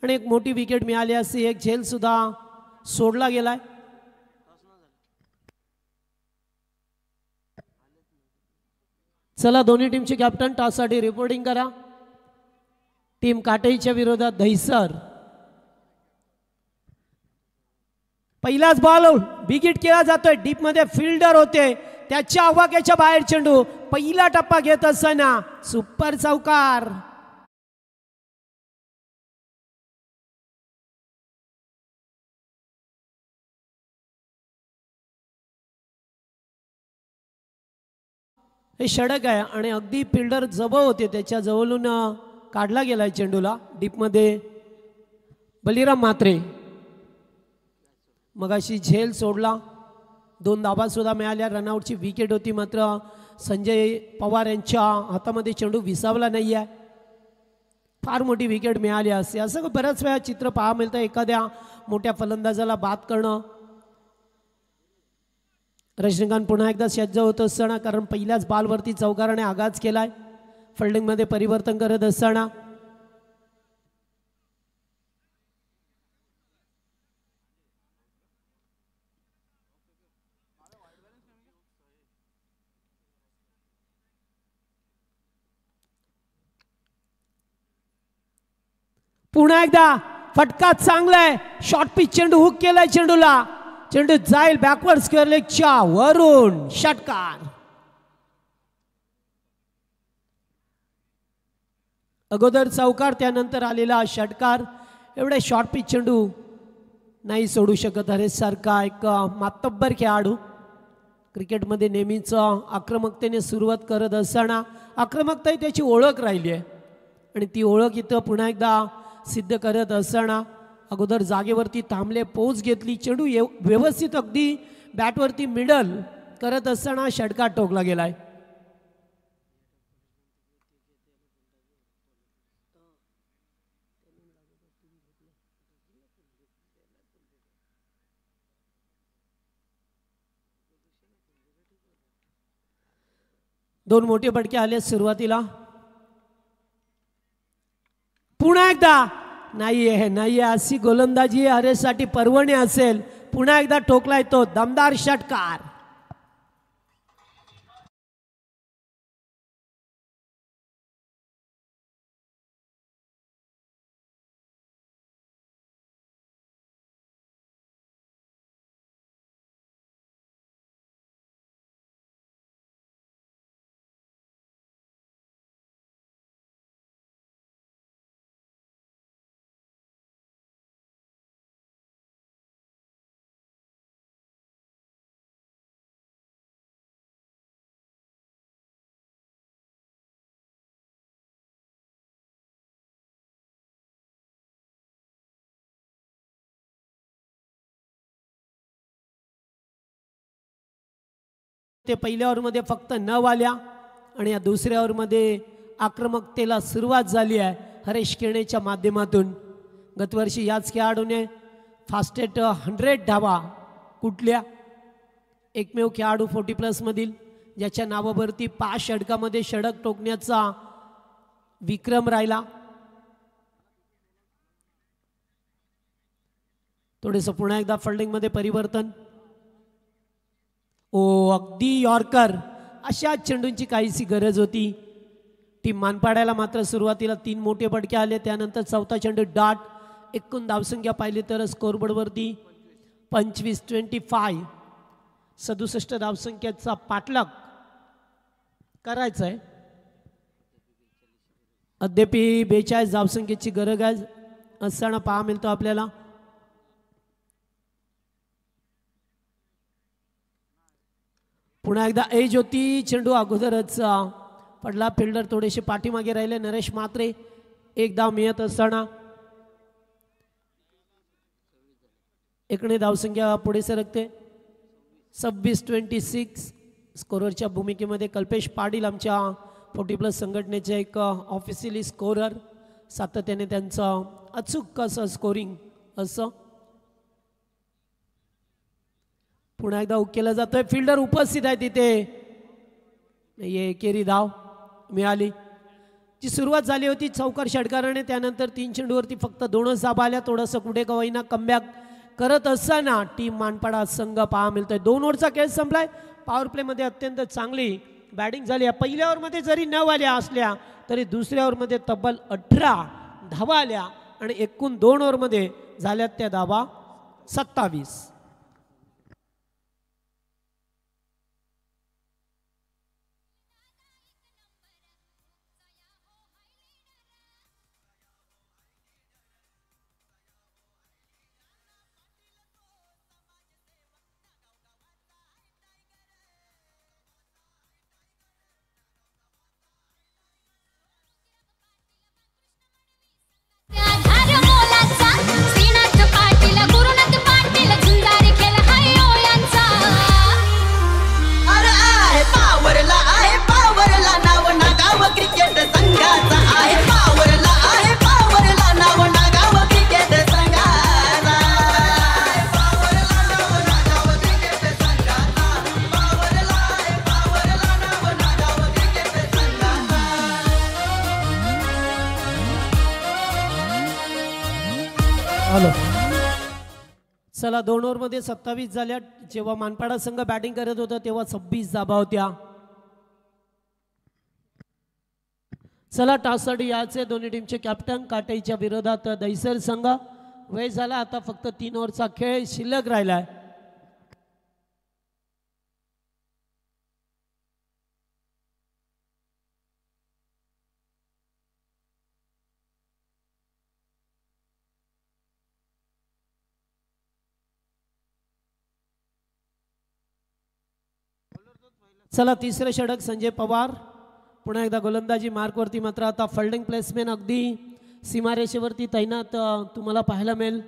आणि एक मोठी विकेट मिळाली असती. एक झेल सुद्धा सोडला गेलाय. चला, दोन्ही टीमचे कॅप्टन टॉससाठी रिपोर्टिंग करा. टीम काटेच्या विरोधात दहिसर. पहिलाच बॉल बिगिट केला जातोय. डीप मध्ये फिल्डर होते, त्याच्या आवाक्याच्या बाहेर चेंडू. पहिला टप्पा घेत असताना सुपर चौकार. हे षटक आहे आणि अगदी फिल्डर जवळ होते, त्याच्या जवळून काढला गेलाय चेंडूला. डीपमध्ये बलिराम म्हात्रे मगाशी झेल सोडला. 2 धाबा सुद्धा मिळाल्या. रनआउटची विकेट होती, मात्र संजय पवार यांच्या हातामध्ये चेंडू विसावला नाही आहे. फार मोठी विकेट मिळाली असते. असं बऱ्याच वेळा चित्र पाहा मिळतं. एखाद्या मोठ्या फलंदाजाला बाद करणं. रजनीकांत पुन्हा एकदा सज्ज होत असताना, कारण पहिल्याच बॉलवरती चौकाराने आघात केलाय. फिल्डिंगमध्ये परिवर्तन करत असताना पुन्हा एकदा फटका चांगला आहे. शॉर्ट पिच चेंडू हुक केलाय चेंडूला. चेंडू जाईल बॅकवर्ड स्क्वेअर लेगच्या वरून. षटकार. अगोदर चौकार, त्यानंतर आलेला षटकार. एवढे शॉर्ट पिच चेंडू नाही सोडू शकत हरेशसारखा एक मातब्बर खेळाडू. क्रिकेटमध्ये नेहमीच आक्रमकतेने सुरुवात करत असताना आक्रमकता ही त्याची ओळख राहिली आहे आणि ती ओळख इथं पुन्हा एकदा सिद्ध करत असताना अगोदर जागेवरती थांबले, पोच घेतली, चेंडू व्यवस्थित अगदी बॅटवरती मिडल करत असताना षटकार ठोकला गेलाय. दोन मोठे फटके आले सुरुवातीला. पुन्हा एकदा नाहीये अशी गोलंदाजी हरेशसाठी पर्वणी असेल. पुन्हा एकदा ठोकलाय तो दमदार षटकार. ते पहिल्या ओव्हरमध्ये फक्त 9 आल्या आणि या दुसऱ्या ओव्हरमध्ये आक्रमकतेला सुरुवात झाली आहे हरेश केणेच्या माध्यमातून. गतवर्षी याच खेळाडूने फास्टेस्ट 100 धावा कुठल्या एकमेव खेळाडू 40+ मधील ज्याच्या नावावरती 5 षटकामध्ये षटक ठोकण्याचा विक्रम राहिला. थोडेसं पुन्हा एकदा फिल्डिंगमध्ये परिवर्तन. अगदी यॉर्कर अशा चेंडूंची काहीशी गरज होती. टीम मानपाड्याला मात्र सुरुवातीला 3 मोठे फटके आले, त्यानंतर चौथा चेंडू डाट. एकूण धावसंख्या पाहिली तर स्कोरबोर्डवरती 25-25 67 धावसंख्येचा पाठलाग करायचा आहे. अद्याप 42 धावसंख्येची गरज आहे असताना पहा मिळतो आपल्याला. पुन्हा एकदा एज होती, चेंडू अगोदरच पडला. फिल्डर थोडेसे पाठीमागे राहिले. नरेश मात्रे एक धाव मिळत असताना एकणे धावसंख्या पुढे सरकते 26-26. स्कोररच्या भूमिकेमध्ये कल्पेश पाटील आमच्या 40+ संघटनेचे एक ऑफिशियली स्कोरर. सातत्याने त्यांचं अचूक असं स्कोरिंग असं. पुन्हा एकदा केला जातोय. फिल्डर उपस्थित आहे तिथे. एकेरी धाव मिळाली. जी सुरुवात झाली होती चौकार षटकाराने, त्यानंतर 3 चेंडूवरती फक्त 2च धाबा आल्या. थोडंसं कुठे कवाईना कमबॅक करत असताना टीम मानपाडा संघ पहा मिळतोय. 2 ओव्हरचा खेळ संपलाय. पॉवर प्लेमध्ये अत्यंत चांगली बॅटिंग झाली. पहिल्या ओव्हरमध्ये जरी 9 आल्या असल्या तरी दुसऱ्या ओव्हरमध्ये तब्बल 18 धावा आल्या आणि एकूण 2 ओव्हरमध्ये झाल्यात त्या धावा 27. चला 2 ओव्हरमध्ये 27 झाल्या. जेव्हा मानपाडा संघ बॅटिंग करत होता तेव्हा 26 धाबा होत्या. चला टॉससाठी याचे दोन्ही टीमचे कॅप्टन. काटाईच्या विरोधात दहिसर संघ. वेळ झाला आता फक्त 3 ओव्हरचा खेळ शिल्लक राहिलाय. चला तिसरे षटक संजय पवार. पुन्हा एकदा गोलंदाजी मार्कवरती, मात्र आता फिल्डिंग प्लेसमेंट अगदी सीमारेषेवरती तैनात तुम्हाला पाहायला मिळेल.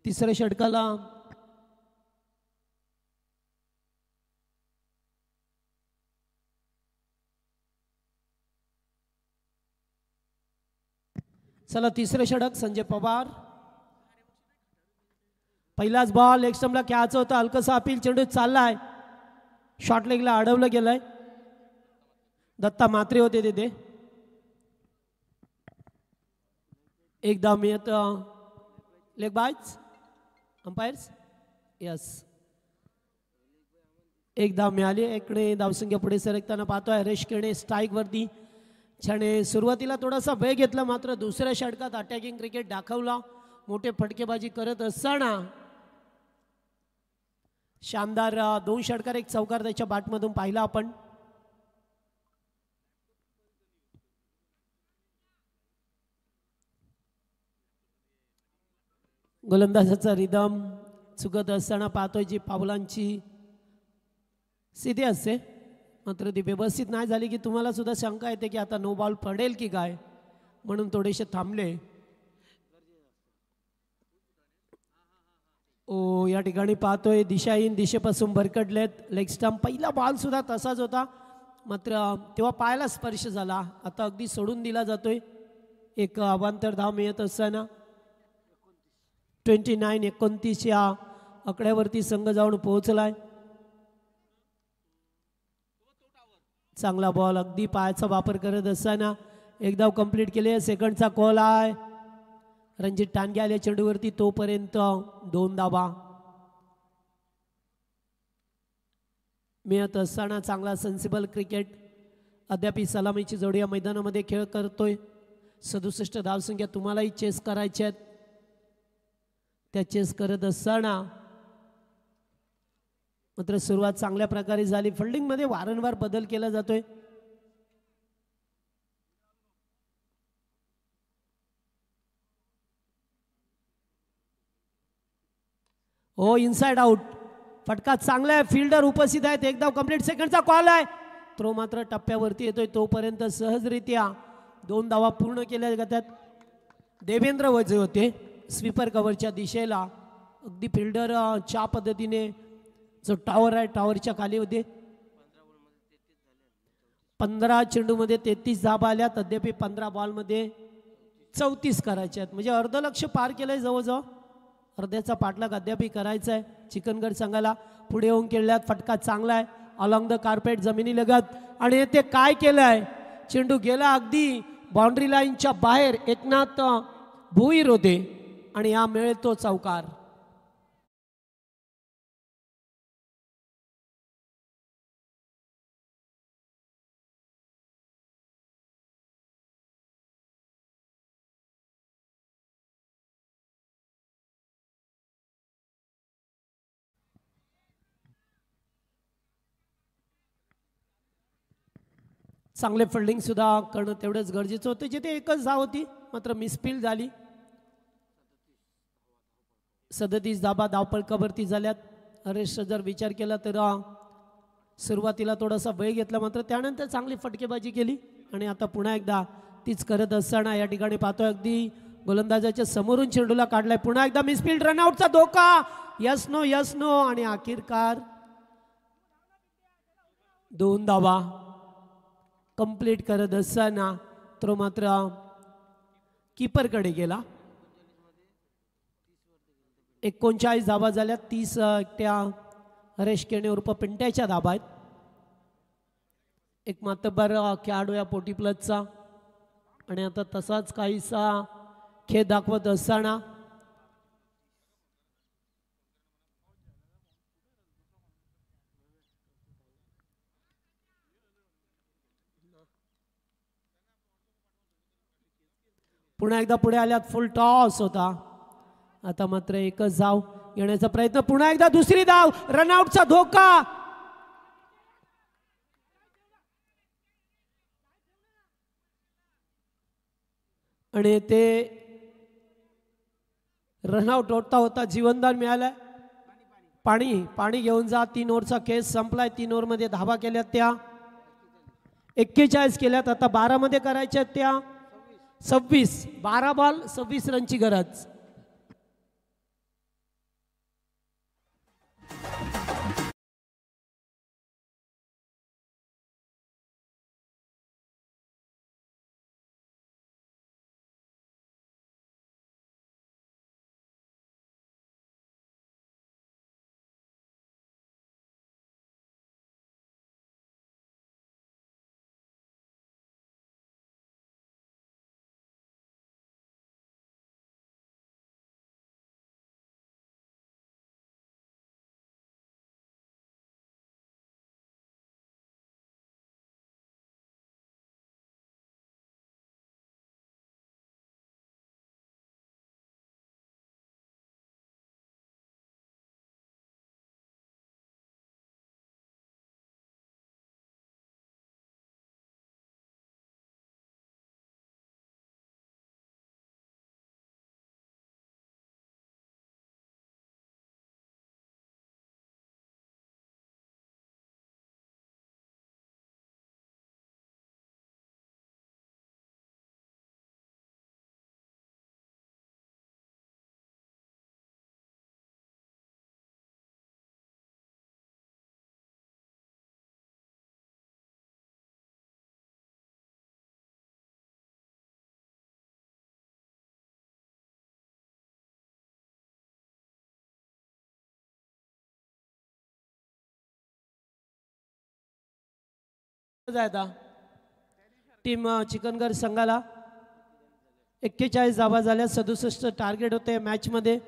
तिसऱ्या षटकाला चला तिसरे षटक संजय पवार. पहिलाच बॉल लेग स्टंपला खेळायचं होतं, हलकसा अपील, चेंडू चाललाय, शॉर्ट लेगला अडवलं गेलंय. दत्ता मात्रे होते तिथे. एक धाव मिळत लेग बायज अंपायर्स. यस, एक धाव मिळाली. इकडे धावसंख्या पुढे सरकताना पाहतोय. हरेश केणे स्ट्राईक वरती. छाने सुरुवातीला थोडासा वेळ घेतला, मात्र दुसऱ्या षटकात अटॅकिंग क्रिकेट दाखवला. मोठे फटकेबाजी करत असताना शानदार 2 षटकार 1 चौकार त्याच्या बॅटमधून पाहिला आपण. गोलंदाजाचा रिदम चुकत असताना पाहतोय जी पावलांची सीधी असते, मात्र ती व्यवस्थित नाही झाली की तुम्हाला सुद्धा शंका येते की आता नो बॉल पडेल की काय, म्हणून थोडेसे थांबले. ओ या ठिकाणी पाहतोय दिशाहीन दिशेपासून भरकटलेत. लेग स्टंप पहिला बॉल सुद्धा तसाच होता, मात्र तेव्हा पायाला स्पर्श झाला. आता अगदी सोडून दिला जातोय. एक अवांतर धाव मिळत असताना 29-29 या आकड्यावरती संघ जाऊन पोहोचलाय. चांगला बॉल अगदी पायाचा वापर करत असताना एक धाव कंप्लीट केले. सेकंडचा कॉल आहे. रणजित टांगे आले चेंडूवरती, तोपर्यंत 2 धावा मिळत असताना चांगला सेन्सिबल क्रिकेट अद्याप सलामीची जोडी या मैदानामध्ये खेळ करतोय. 67 धावसंख्या तुम्हालाही चेस करायच्या आहेत. त्या चेस करत असताना मात्र सुरुवात चांगल्या प्रकारे झाली. फिल्डिंगमध्ये वारंवार बदल केला जातोय. हो इनसाइड आउट. फटका चांगला आहे. फिल्डर उपस्थित आहेत. एक धाव कंप्लीट. सेकंडचा कॉल आहे. थ्रो मात्र टप्प्यावरती येतोय. तोपर्यंत सहजरित्या 2 धावा पूर्ण केल्या जातात. देवेंद्र वजे होते स्वीपर कव्हरच्या दिशेला. अगदी फिल्डर च्या पद्धतीने जो टॉवर आहे टॉवरच्या खाली होते. 15 चेंडूमध्ये 33 धाबा आल्यात. अद्याप 15 बॉलमध्ये 34 करायचे आहेत. म्हणजे अर्ध लक्ष पार केलंय. जवळजवळ अर्ध्याचा पाठलाग अद्याप करायचा आहे. चिकनगड संघाला पुढे येऊन खेळल्यात. फटका चांगला आहे अलॉंग द कार्पेट जमिनी लगत. आणि ते काय केलंय, चेंडू गेला अगदी बाउंड्री लाईनच्या बाहेर. एकनाथ भोईर होते आणि हा मिळेल तो चौकार. चांगले फिल्डिंग सुद्धा करणं तेवढंच गरजेचं होतं. जिथे एकच धाव होती मात्र मिसफील्ड झाली. 37 धाबा धावपळकावरती झाल्यात. हरेश जर विचार केला तर सुरुवातीला थोडासा वेळ घेतला, मात्र त्यानंतर चांगली फटकेबाजी केली. आणि आता पुन्हा एकदा तीच करत असताना या ठिकाणी पाहतोय अगदी गोलंदाजाच्या समोरून चेंडूला काढलाय. पुन्हा एकदा मिसफील्ड. रनआउटचा धोका. यस नो आणि अखेरकार 2 धावा कंप्लीट करत असताना तो मात्र कीपरकडे गेला. 39 धाबा झाल्या. 30 एकट्या हरेश केणे उर्फ पिंट्याच्या धाबा आहेत. एक मातब्बर खेळाडू या 40 प्लसचा. आणि आता तसाच काहीसा खेळ दाखवत असताना पुन्हा एकदा पुढे आल्यात फुल टॉस होता. आता मात्र एकच धाव येण्याचा प्रयत्न. पुन्हा एकदा दुसरी धाव. रनआउटचा धोका. आणि ते रनआउट होता होता जीवनदान मिळालं. पाणी पाणी घेऊन जा. 3 ओव्हरचा केस संपलाय. 3 ओव्हरमध्ये धावा केल्यात त्या 41 केल्यात. आता 12 मध्ये करायच्या त्या 26. 12 बॉल 26 रनची गरज. टीम चिकनगर संघाला 41 धावा झाल्या. 67 टार्गेट होते मॅच मध्ये.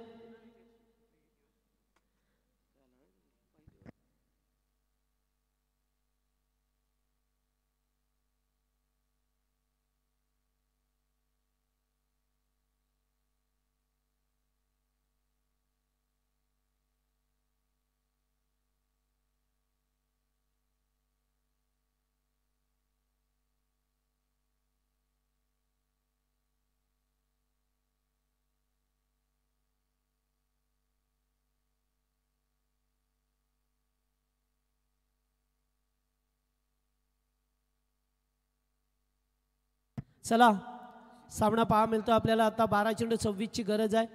चला सामना पहा मिळतो आपल्याला. आता 12 चेंडू 26 ची गरज आहे.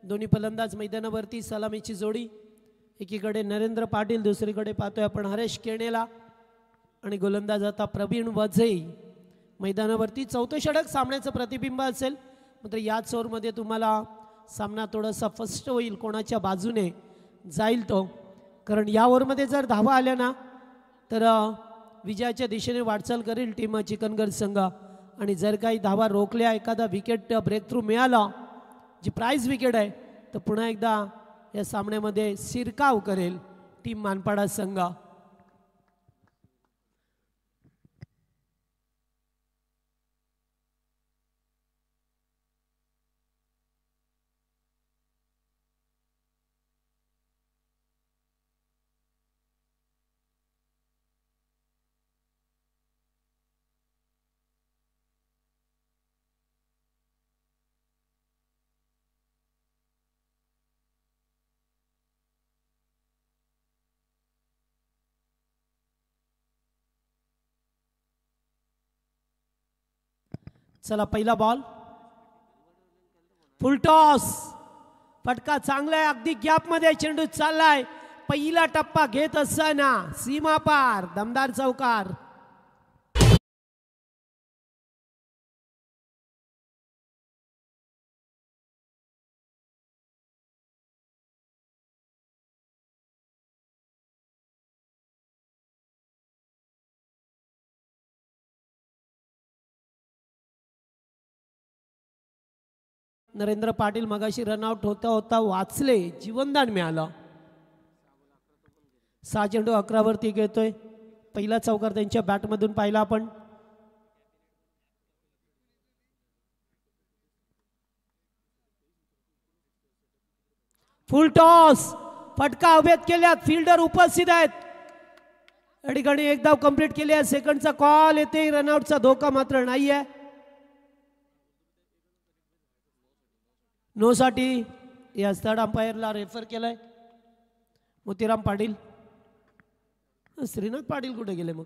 दोन्ही फलंदाज मैदानावरती. सलामीची जोडी. एकीकडे नरेंद्र पाटील, दुसरीकडे पाहतोय आपण हरेश केणेला. आणि गोलंदाज आता प्रवीण वझे मैदानावरती. चौथं षटक सामन्याचं प्रतिबिंब असेल. मात्र याच ओव्हरमध्ये तुम्हाला सामना थोडासा फस्ट होईल कोणाच्या बाजूने जाईल तो. कारण या ओव्हरमध्ये जर धावा आल्या ना तर विजयाच्या दिशेने वाटचाल करेल टीम चिकनगर संघ. आणि जर काही धावा रोखल्या, एखादा विकेट ब्रेक थ्रू मिळाला, जी प्राइज विकेट आहे, तर पुन्हा एकदा या सामन्यामध्ये शिरकाव करेल टीम मानपाडा संघ. चला पहिला बॉल. फुल टॉस. फटका चांगला आहे. अगदी गॅप मध्ये चेंडू चाललाय. पहिला टप्पा घेत असताना सीमा पार दमदार चौकार. नरेंद्र पाटील मगाशी रनआउट होता होता वाचले. जीवनदान मिळालं. 6 चेंडू 11 वरती घेतोय. पहिला चौकार त्यांच्या बॅटमधून पाहिला आपण. फुल टॉस, फटका हवेत केल्यात, फिल्डर उपस्थित आहेत. या ठिकाणी एक धाव कंप्लीट केली आहे. सेकंडचा कॉल येते, रनआउटचा धोका मात्र नाही आहे. नो साठी या थर्ड अंपायरला रेफर केलंय मोतीराम पाटील. श्रीनाथ पाटील कुठे गेले मग?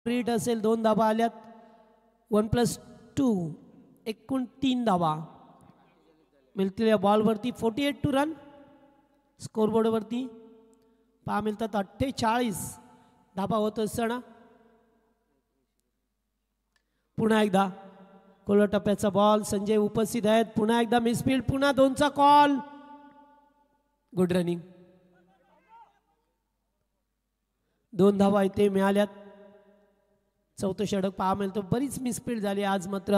रीट असेल, 2 धाबा आल्यात. 1+2 एकूण 3 धाबा मिळतील या बॉलवरती. 48 रन स्कोरबोर्डवरती पहा मिळतात. 48 धाबा होत असताना पुन्हा एकदा कोलवा टप्प्याचा बॉल. संजय उपस्थित आहेत. पुन्हा एकदा मिसफील्ड, पुन्हा 2चा कॉल. Good running. 2 धावा इथे मिळाल्यात. 4थं षटक पहा मिळतो. बरीच मिसफील्ड झाली आज मात्र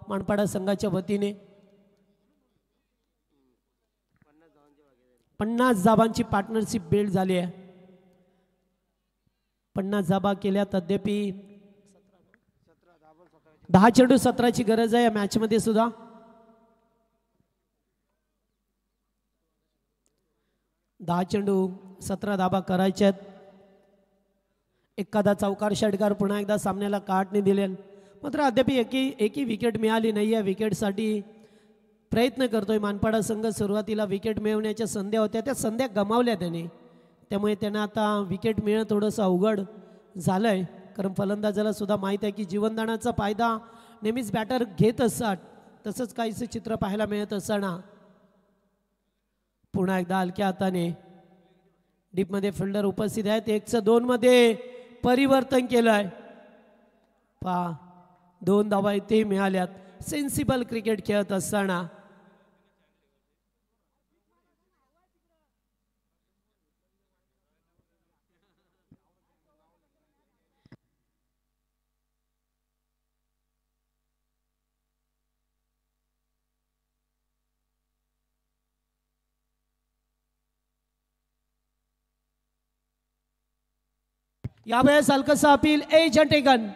मानपाडा संघाच्या वतीने. 50 धाबांची पार्टनरशिप बिल्ड झाली आहे. 50 धाबा केल्यात अद्यापी. 10 चेंडू 17ची गरज आहे या मॅच मध्ये सुद्धा. दहा चेंडू 17 धाबा करायच्यात. एखादा चौकार षटकार पुन्हा एकदा सामन्याला काटने दिले. मात्र अद्याप एकही विकेट मिळाली नाही आहे. विकेटसाठी प्रयत्न करतोय मानपाडा संघ. सुरुवातीला विकेट मिळवण्याच्या संध्या होत्या, त्या संध्या गमावल्या त्याने. त्यामुळे त्यांना आता विकेट मिळणं थोडंसं अवघड झालं आहे. कारण फलंदाजाला सुद्धा माहीत आहे की जीवनदानाचा फायदा नेहमीच बॅटर घेत असतात. तसंच काहीसं चित्र पाहायला मिळत असताना पुन्हा एकदा हलक्या हाताने डीपमध्ये फिल्डर उपस्थित आहेत. 1-2 मध्ये परिवर्तन केलं आहे. पहा 2 धावा इथे मिळाल्यात. सेन्सिबल क्रिकेट खेळत असताना यावेळेस हलकसा अपील. Agent taken.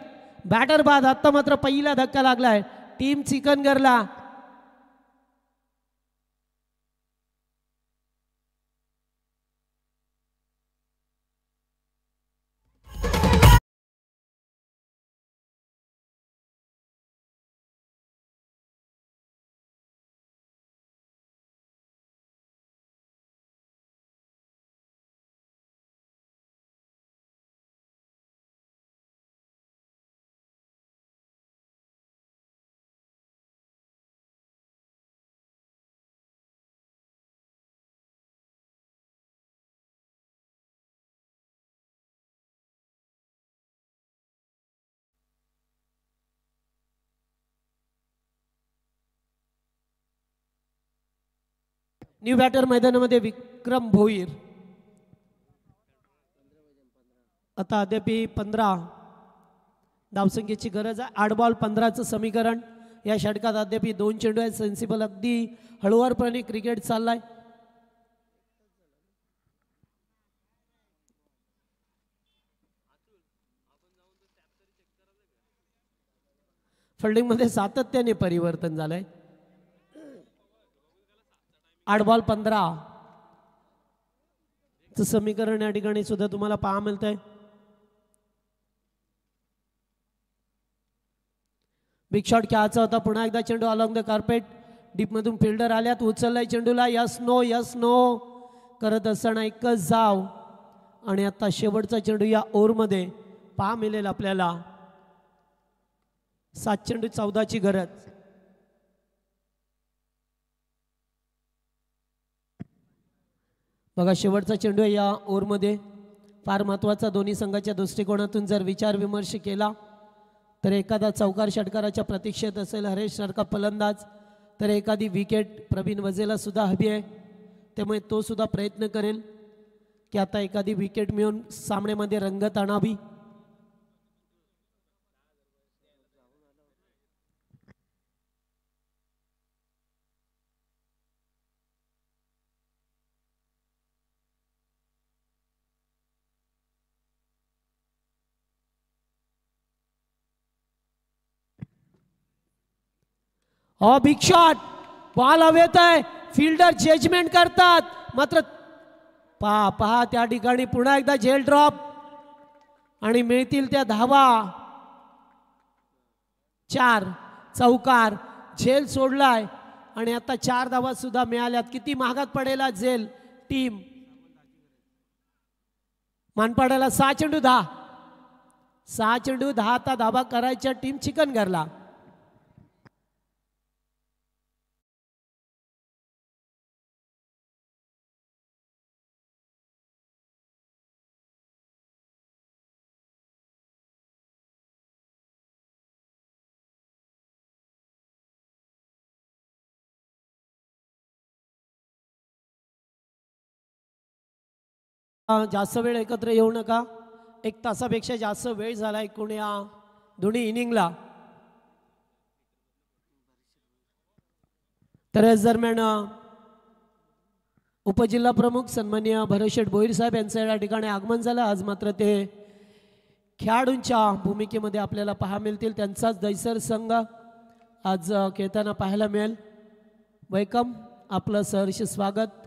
बॅटर बाद. आता मात्र पहिला धक्का लागलाय टीम चिकनगरला. न्यू बॅटर मैदानामध्ये विक्रम भोईर. आता अद्याप 15 धावसंख्येची गरज आहे. 8 बॉल 15चं समीकरण. या षटकात अद्याप 2 चेंडू आहेत. सेन्सिबल अगदी हळूवारपणे क्रिकेट चाललाय. फिल्डिंग मध्ये सातत्याने परिवर्तन झालंय. 8 बॉल 15चं समीकरण या ठिकाणी सुद्धा तुम्हाला पाहा मिळतंय. बिग शॉट खेळायचा होता. पुन्हा एकदा चेंडू अलॉंग द कार्पेट. डीप मधून फिल्डर आल्यात. उचललाय चेंडूला. Yes no yes no. करत असताना एकच धाव आणि आता शेवटचा चेंडू या ओव्हरमध्ये पहा मिळेल आपल्याला 7 चेंडू 14ची गरज. बघा शेवटचा चेंडू या ओव्हरमध्ये फार महत्त्वाचा. दोन्ही संघाच्या दृष्टिकोनातून जर विचार विमर्श केला तर एखादा चौकार षटकाराच्या प्रतीक्षेत असेल हरेश सारखा फलंदाज, तर एखादी विकेट प्रवीण वझेला सुद्धा हवी आहे. त्यामुळे तो सुद्धा प्रयत्न करेल की आता एखादी विकेट मिळून सामन्यामध्ये रंगत आणावी. बिग शॉट, बॉल हवेत आहे. फिल्डर जजमेंट करतात, मात्र पहा त्या ठिकाणी पुन्हा एकदा झेल ड्रॉप आणि मिळतील त्या धावा. 4 चौकार, झेल सोडलाय आणि आता 4 धावा सुद्धा मिळाल्यात. किती महागात पडेल झेल टीम. मानपाड्याला 6 चेंडू 10, 6 चेंडू 10 आता धावा करायच्या टीम चिकनगरला. जास्त वेळ एकत्र येऊ नका. 1 तासापेक्षा जास्त वेळ झाला एकूण या दोन्ही इनिंगला. तर याच दरम्यान उपजिल्हा प्रमुख सन्माननीय भरतशेठ भोईर साहेब यांचं या ठिकाणी आगमन झालं. आज मात्र ते खेळाडूंच्या भूमिकेमध्ये आपल्याला पाहायला मिळतील. त्यांचाच दैसर संघ आज खेळताना पाहायला मिळेल. वेलकम, आपलं सहर्ष स्वागत.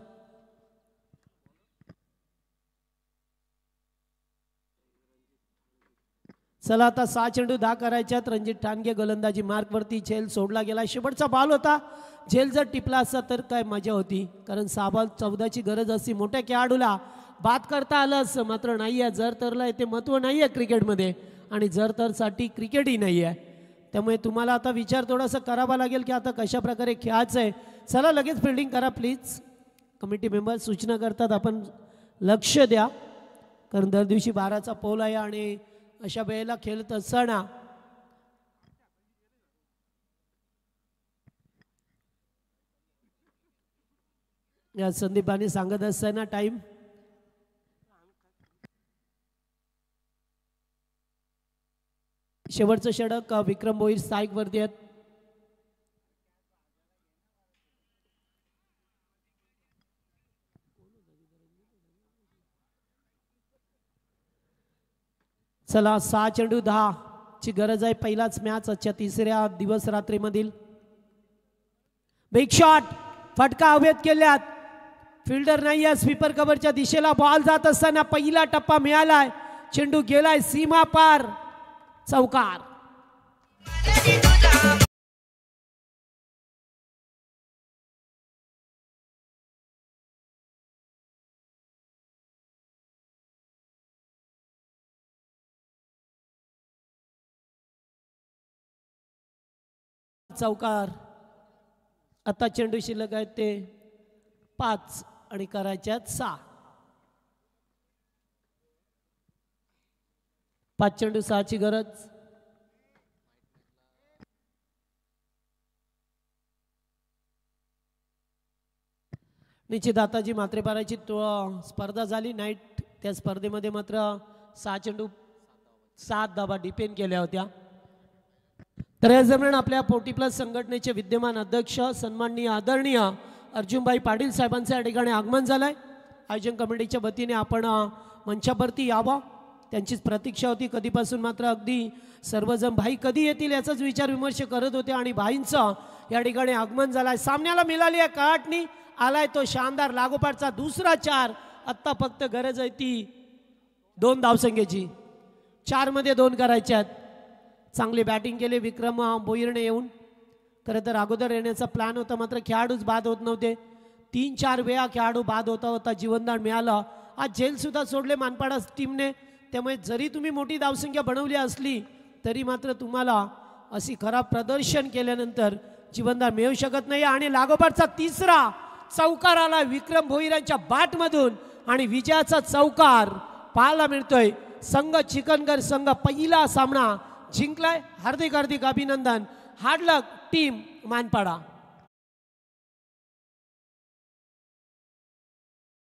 चला आता 6 चेंडू 10 करायच्यात. रणजित ठाणगे गोलंदाजी मार्कवरती. झेल सोडला गेला. शेवटचा बॉल होता. झेल जर टिपला असता तर काय मजा होती, कारण 6 बॉल 14ची गरज असती. मोठ्या खेळाडूला बाद करता आलं असं, मात्र नाही आहे. जर तरला येते महत्त्व नाही आहे क्रिकेटमध्ये आणि जर तरसाठी क्रिकेटही नाही आहे. त्यामुळे तुम्हाला आता विचार थोडासा करावा लागेल की आता कशा प्रकारे खेळायचं आहे. चला लगेच फिल्डिंग करा प्लीज. कमिटी मेंबर सूचना करतात, आपण लक्ष द्या, कारण दर दिवशी 12चा पोल आहे आणि अशा वेळेला खेळत असताना या संदीपाने सांगत असताना टाइम शेवटचं षटक विक्रम भोईर स्थायिक वरती आहेत. चला 6 चेंडू 10 ची गरज आहे. पहिलाच मॅच आजच्या 3ऱ्या दिवस रात्रीमधील. बिग शॉट, फटका हवेत केल्यात. फिल्डर नाही आहे. स्वीपर कव्हरच्या दिशेला बॉल जात असताना पहिला टप्पा मिळालाय. चेंडू गेलाय सीमा पार. चौकार. चौकार. आता चेंडू शिल्लक आहेत ते 5 आणि करायच्यात 6. 5 चेंडू 6ची गरज. निश्चित आता जी मात्रेपाराची स्पर्धा झाली नाईट, त्या स्पर्धेमध्ये मात्र 6 चेंडू 7 धावा डिपेंड केल्या होत्या. तर या दरम्यान आपल्या 40+ संघटनेचे विद्यमान अध्यक्ष सन्माननीय आदरणीय अर्जुनभाई पाटील साहेबांचं या ठिकाणी आगमन झालंय. आयोजन कमिटीच्या वतीने आपण मंचावरती यावं, त्यांचीच प्रतीक्षा होती कधीपासून. मात्र अगदी सर्वजण भाई कधी येतील याचाच विचार विमर्श करत होते आणि भाईंचं या ठिकाणी आगमन झालंय. सामन्याला मिळाली आहे काटणी. आलाय तो शानदार लागोपाठचा दुसरा 4. आत्ता फक्त गरज आहे ती 2 धावसंख्येची. 4 मध्ये 2 करायच्यात. चांगली बॅटिंग केली विक्रम भोईरने येऊन. खरं तर अगोदर येण्याचा प्लॅन होता, मात्र खेळाडूच बाद होत नव्हते. 3-4 वेळा खेळाडू बाद होता होता जीवनदान मिळालं. आज झेलसुद्धा सोडले मानपाडा टीमने. त्यामुळे जरी तुम्ही मोठी धावसंख्या बनवली असली तरी मात्र तुम्हाला अशी खराब प्रदर्शन केल्यानंतर जीवनदान मिळू शकत नाही. आणि लागोपाठचा तिसरा चौकार आला विक्रम भोईरांच्या बॅटमधून आणि विजयाचा चौकार पाहायला मिळतोय. संघ चिकनगर संघ पहिला सामना जिंकलाय. हार्दिक हार्दिक अभिनंदन. हार्ड लक टीम मानपाडा.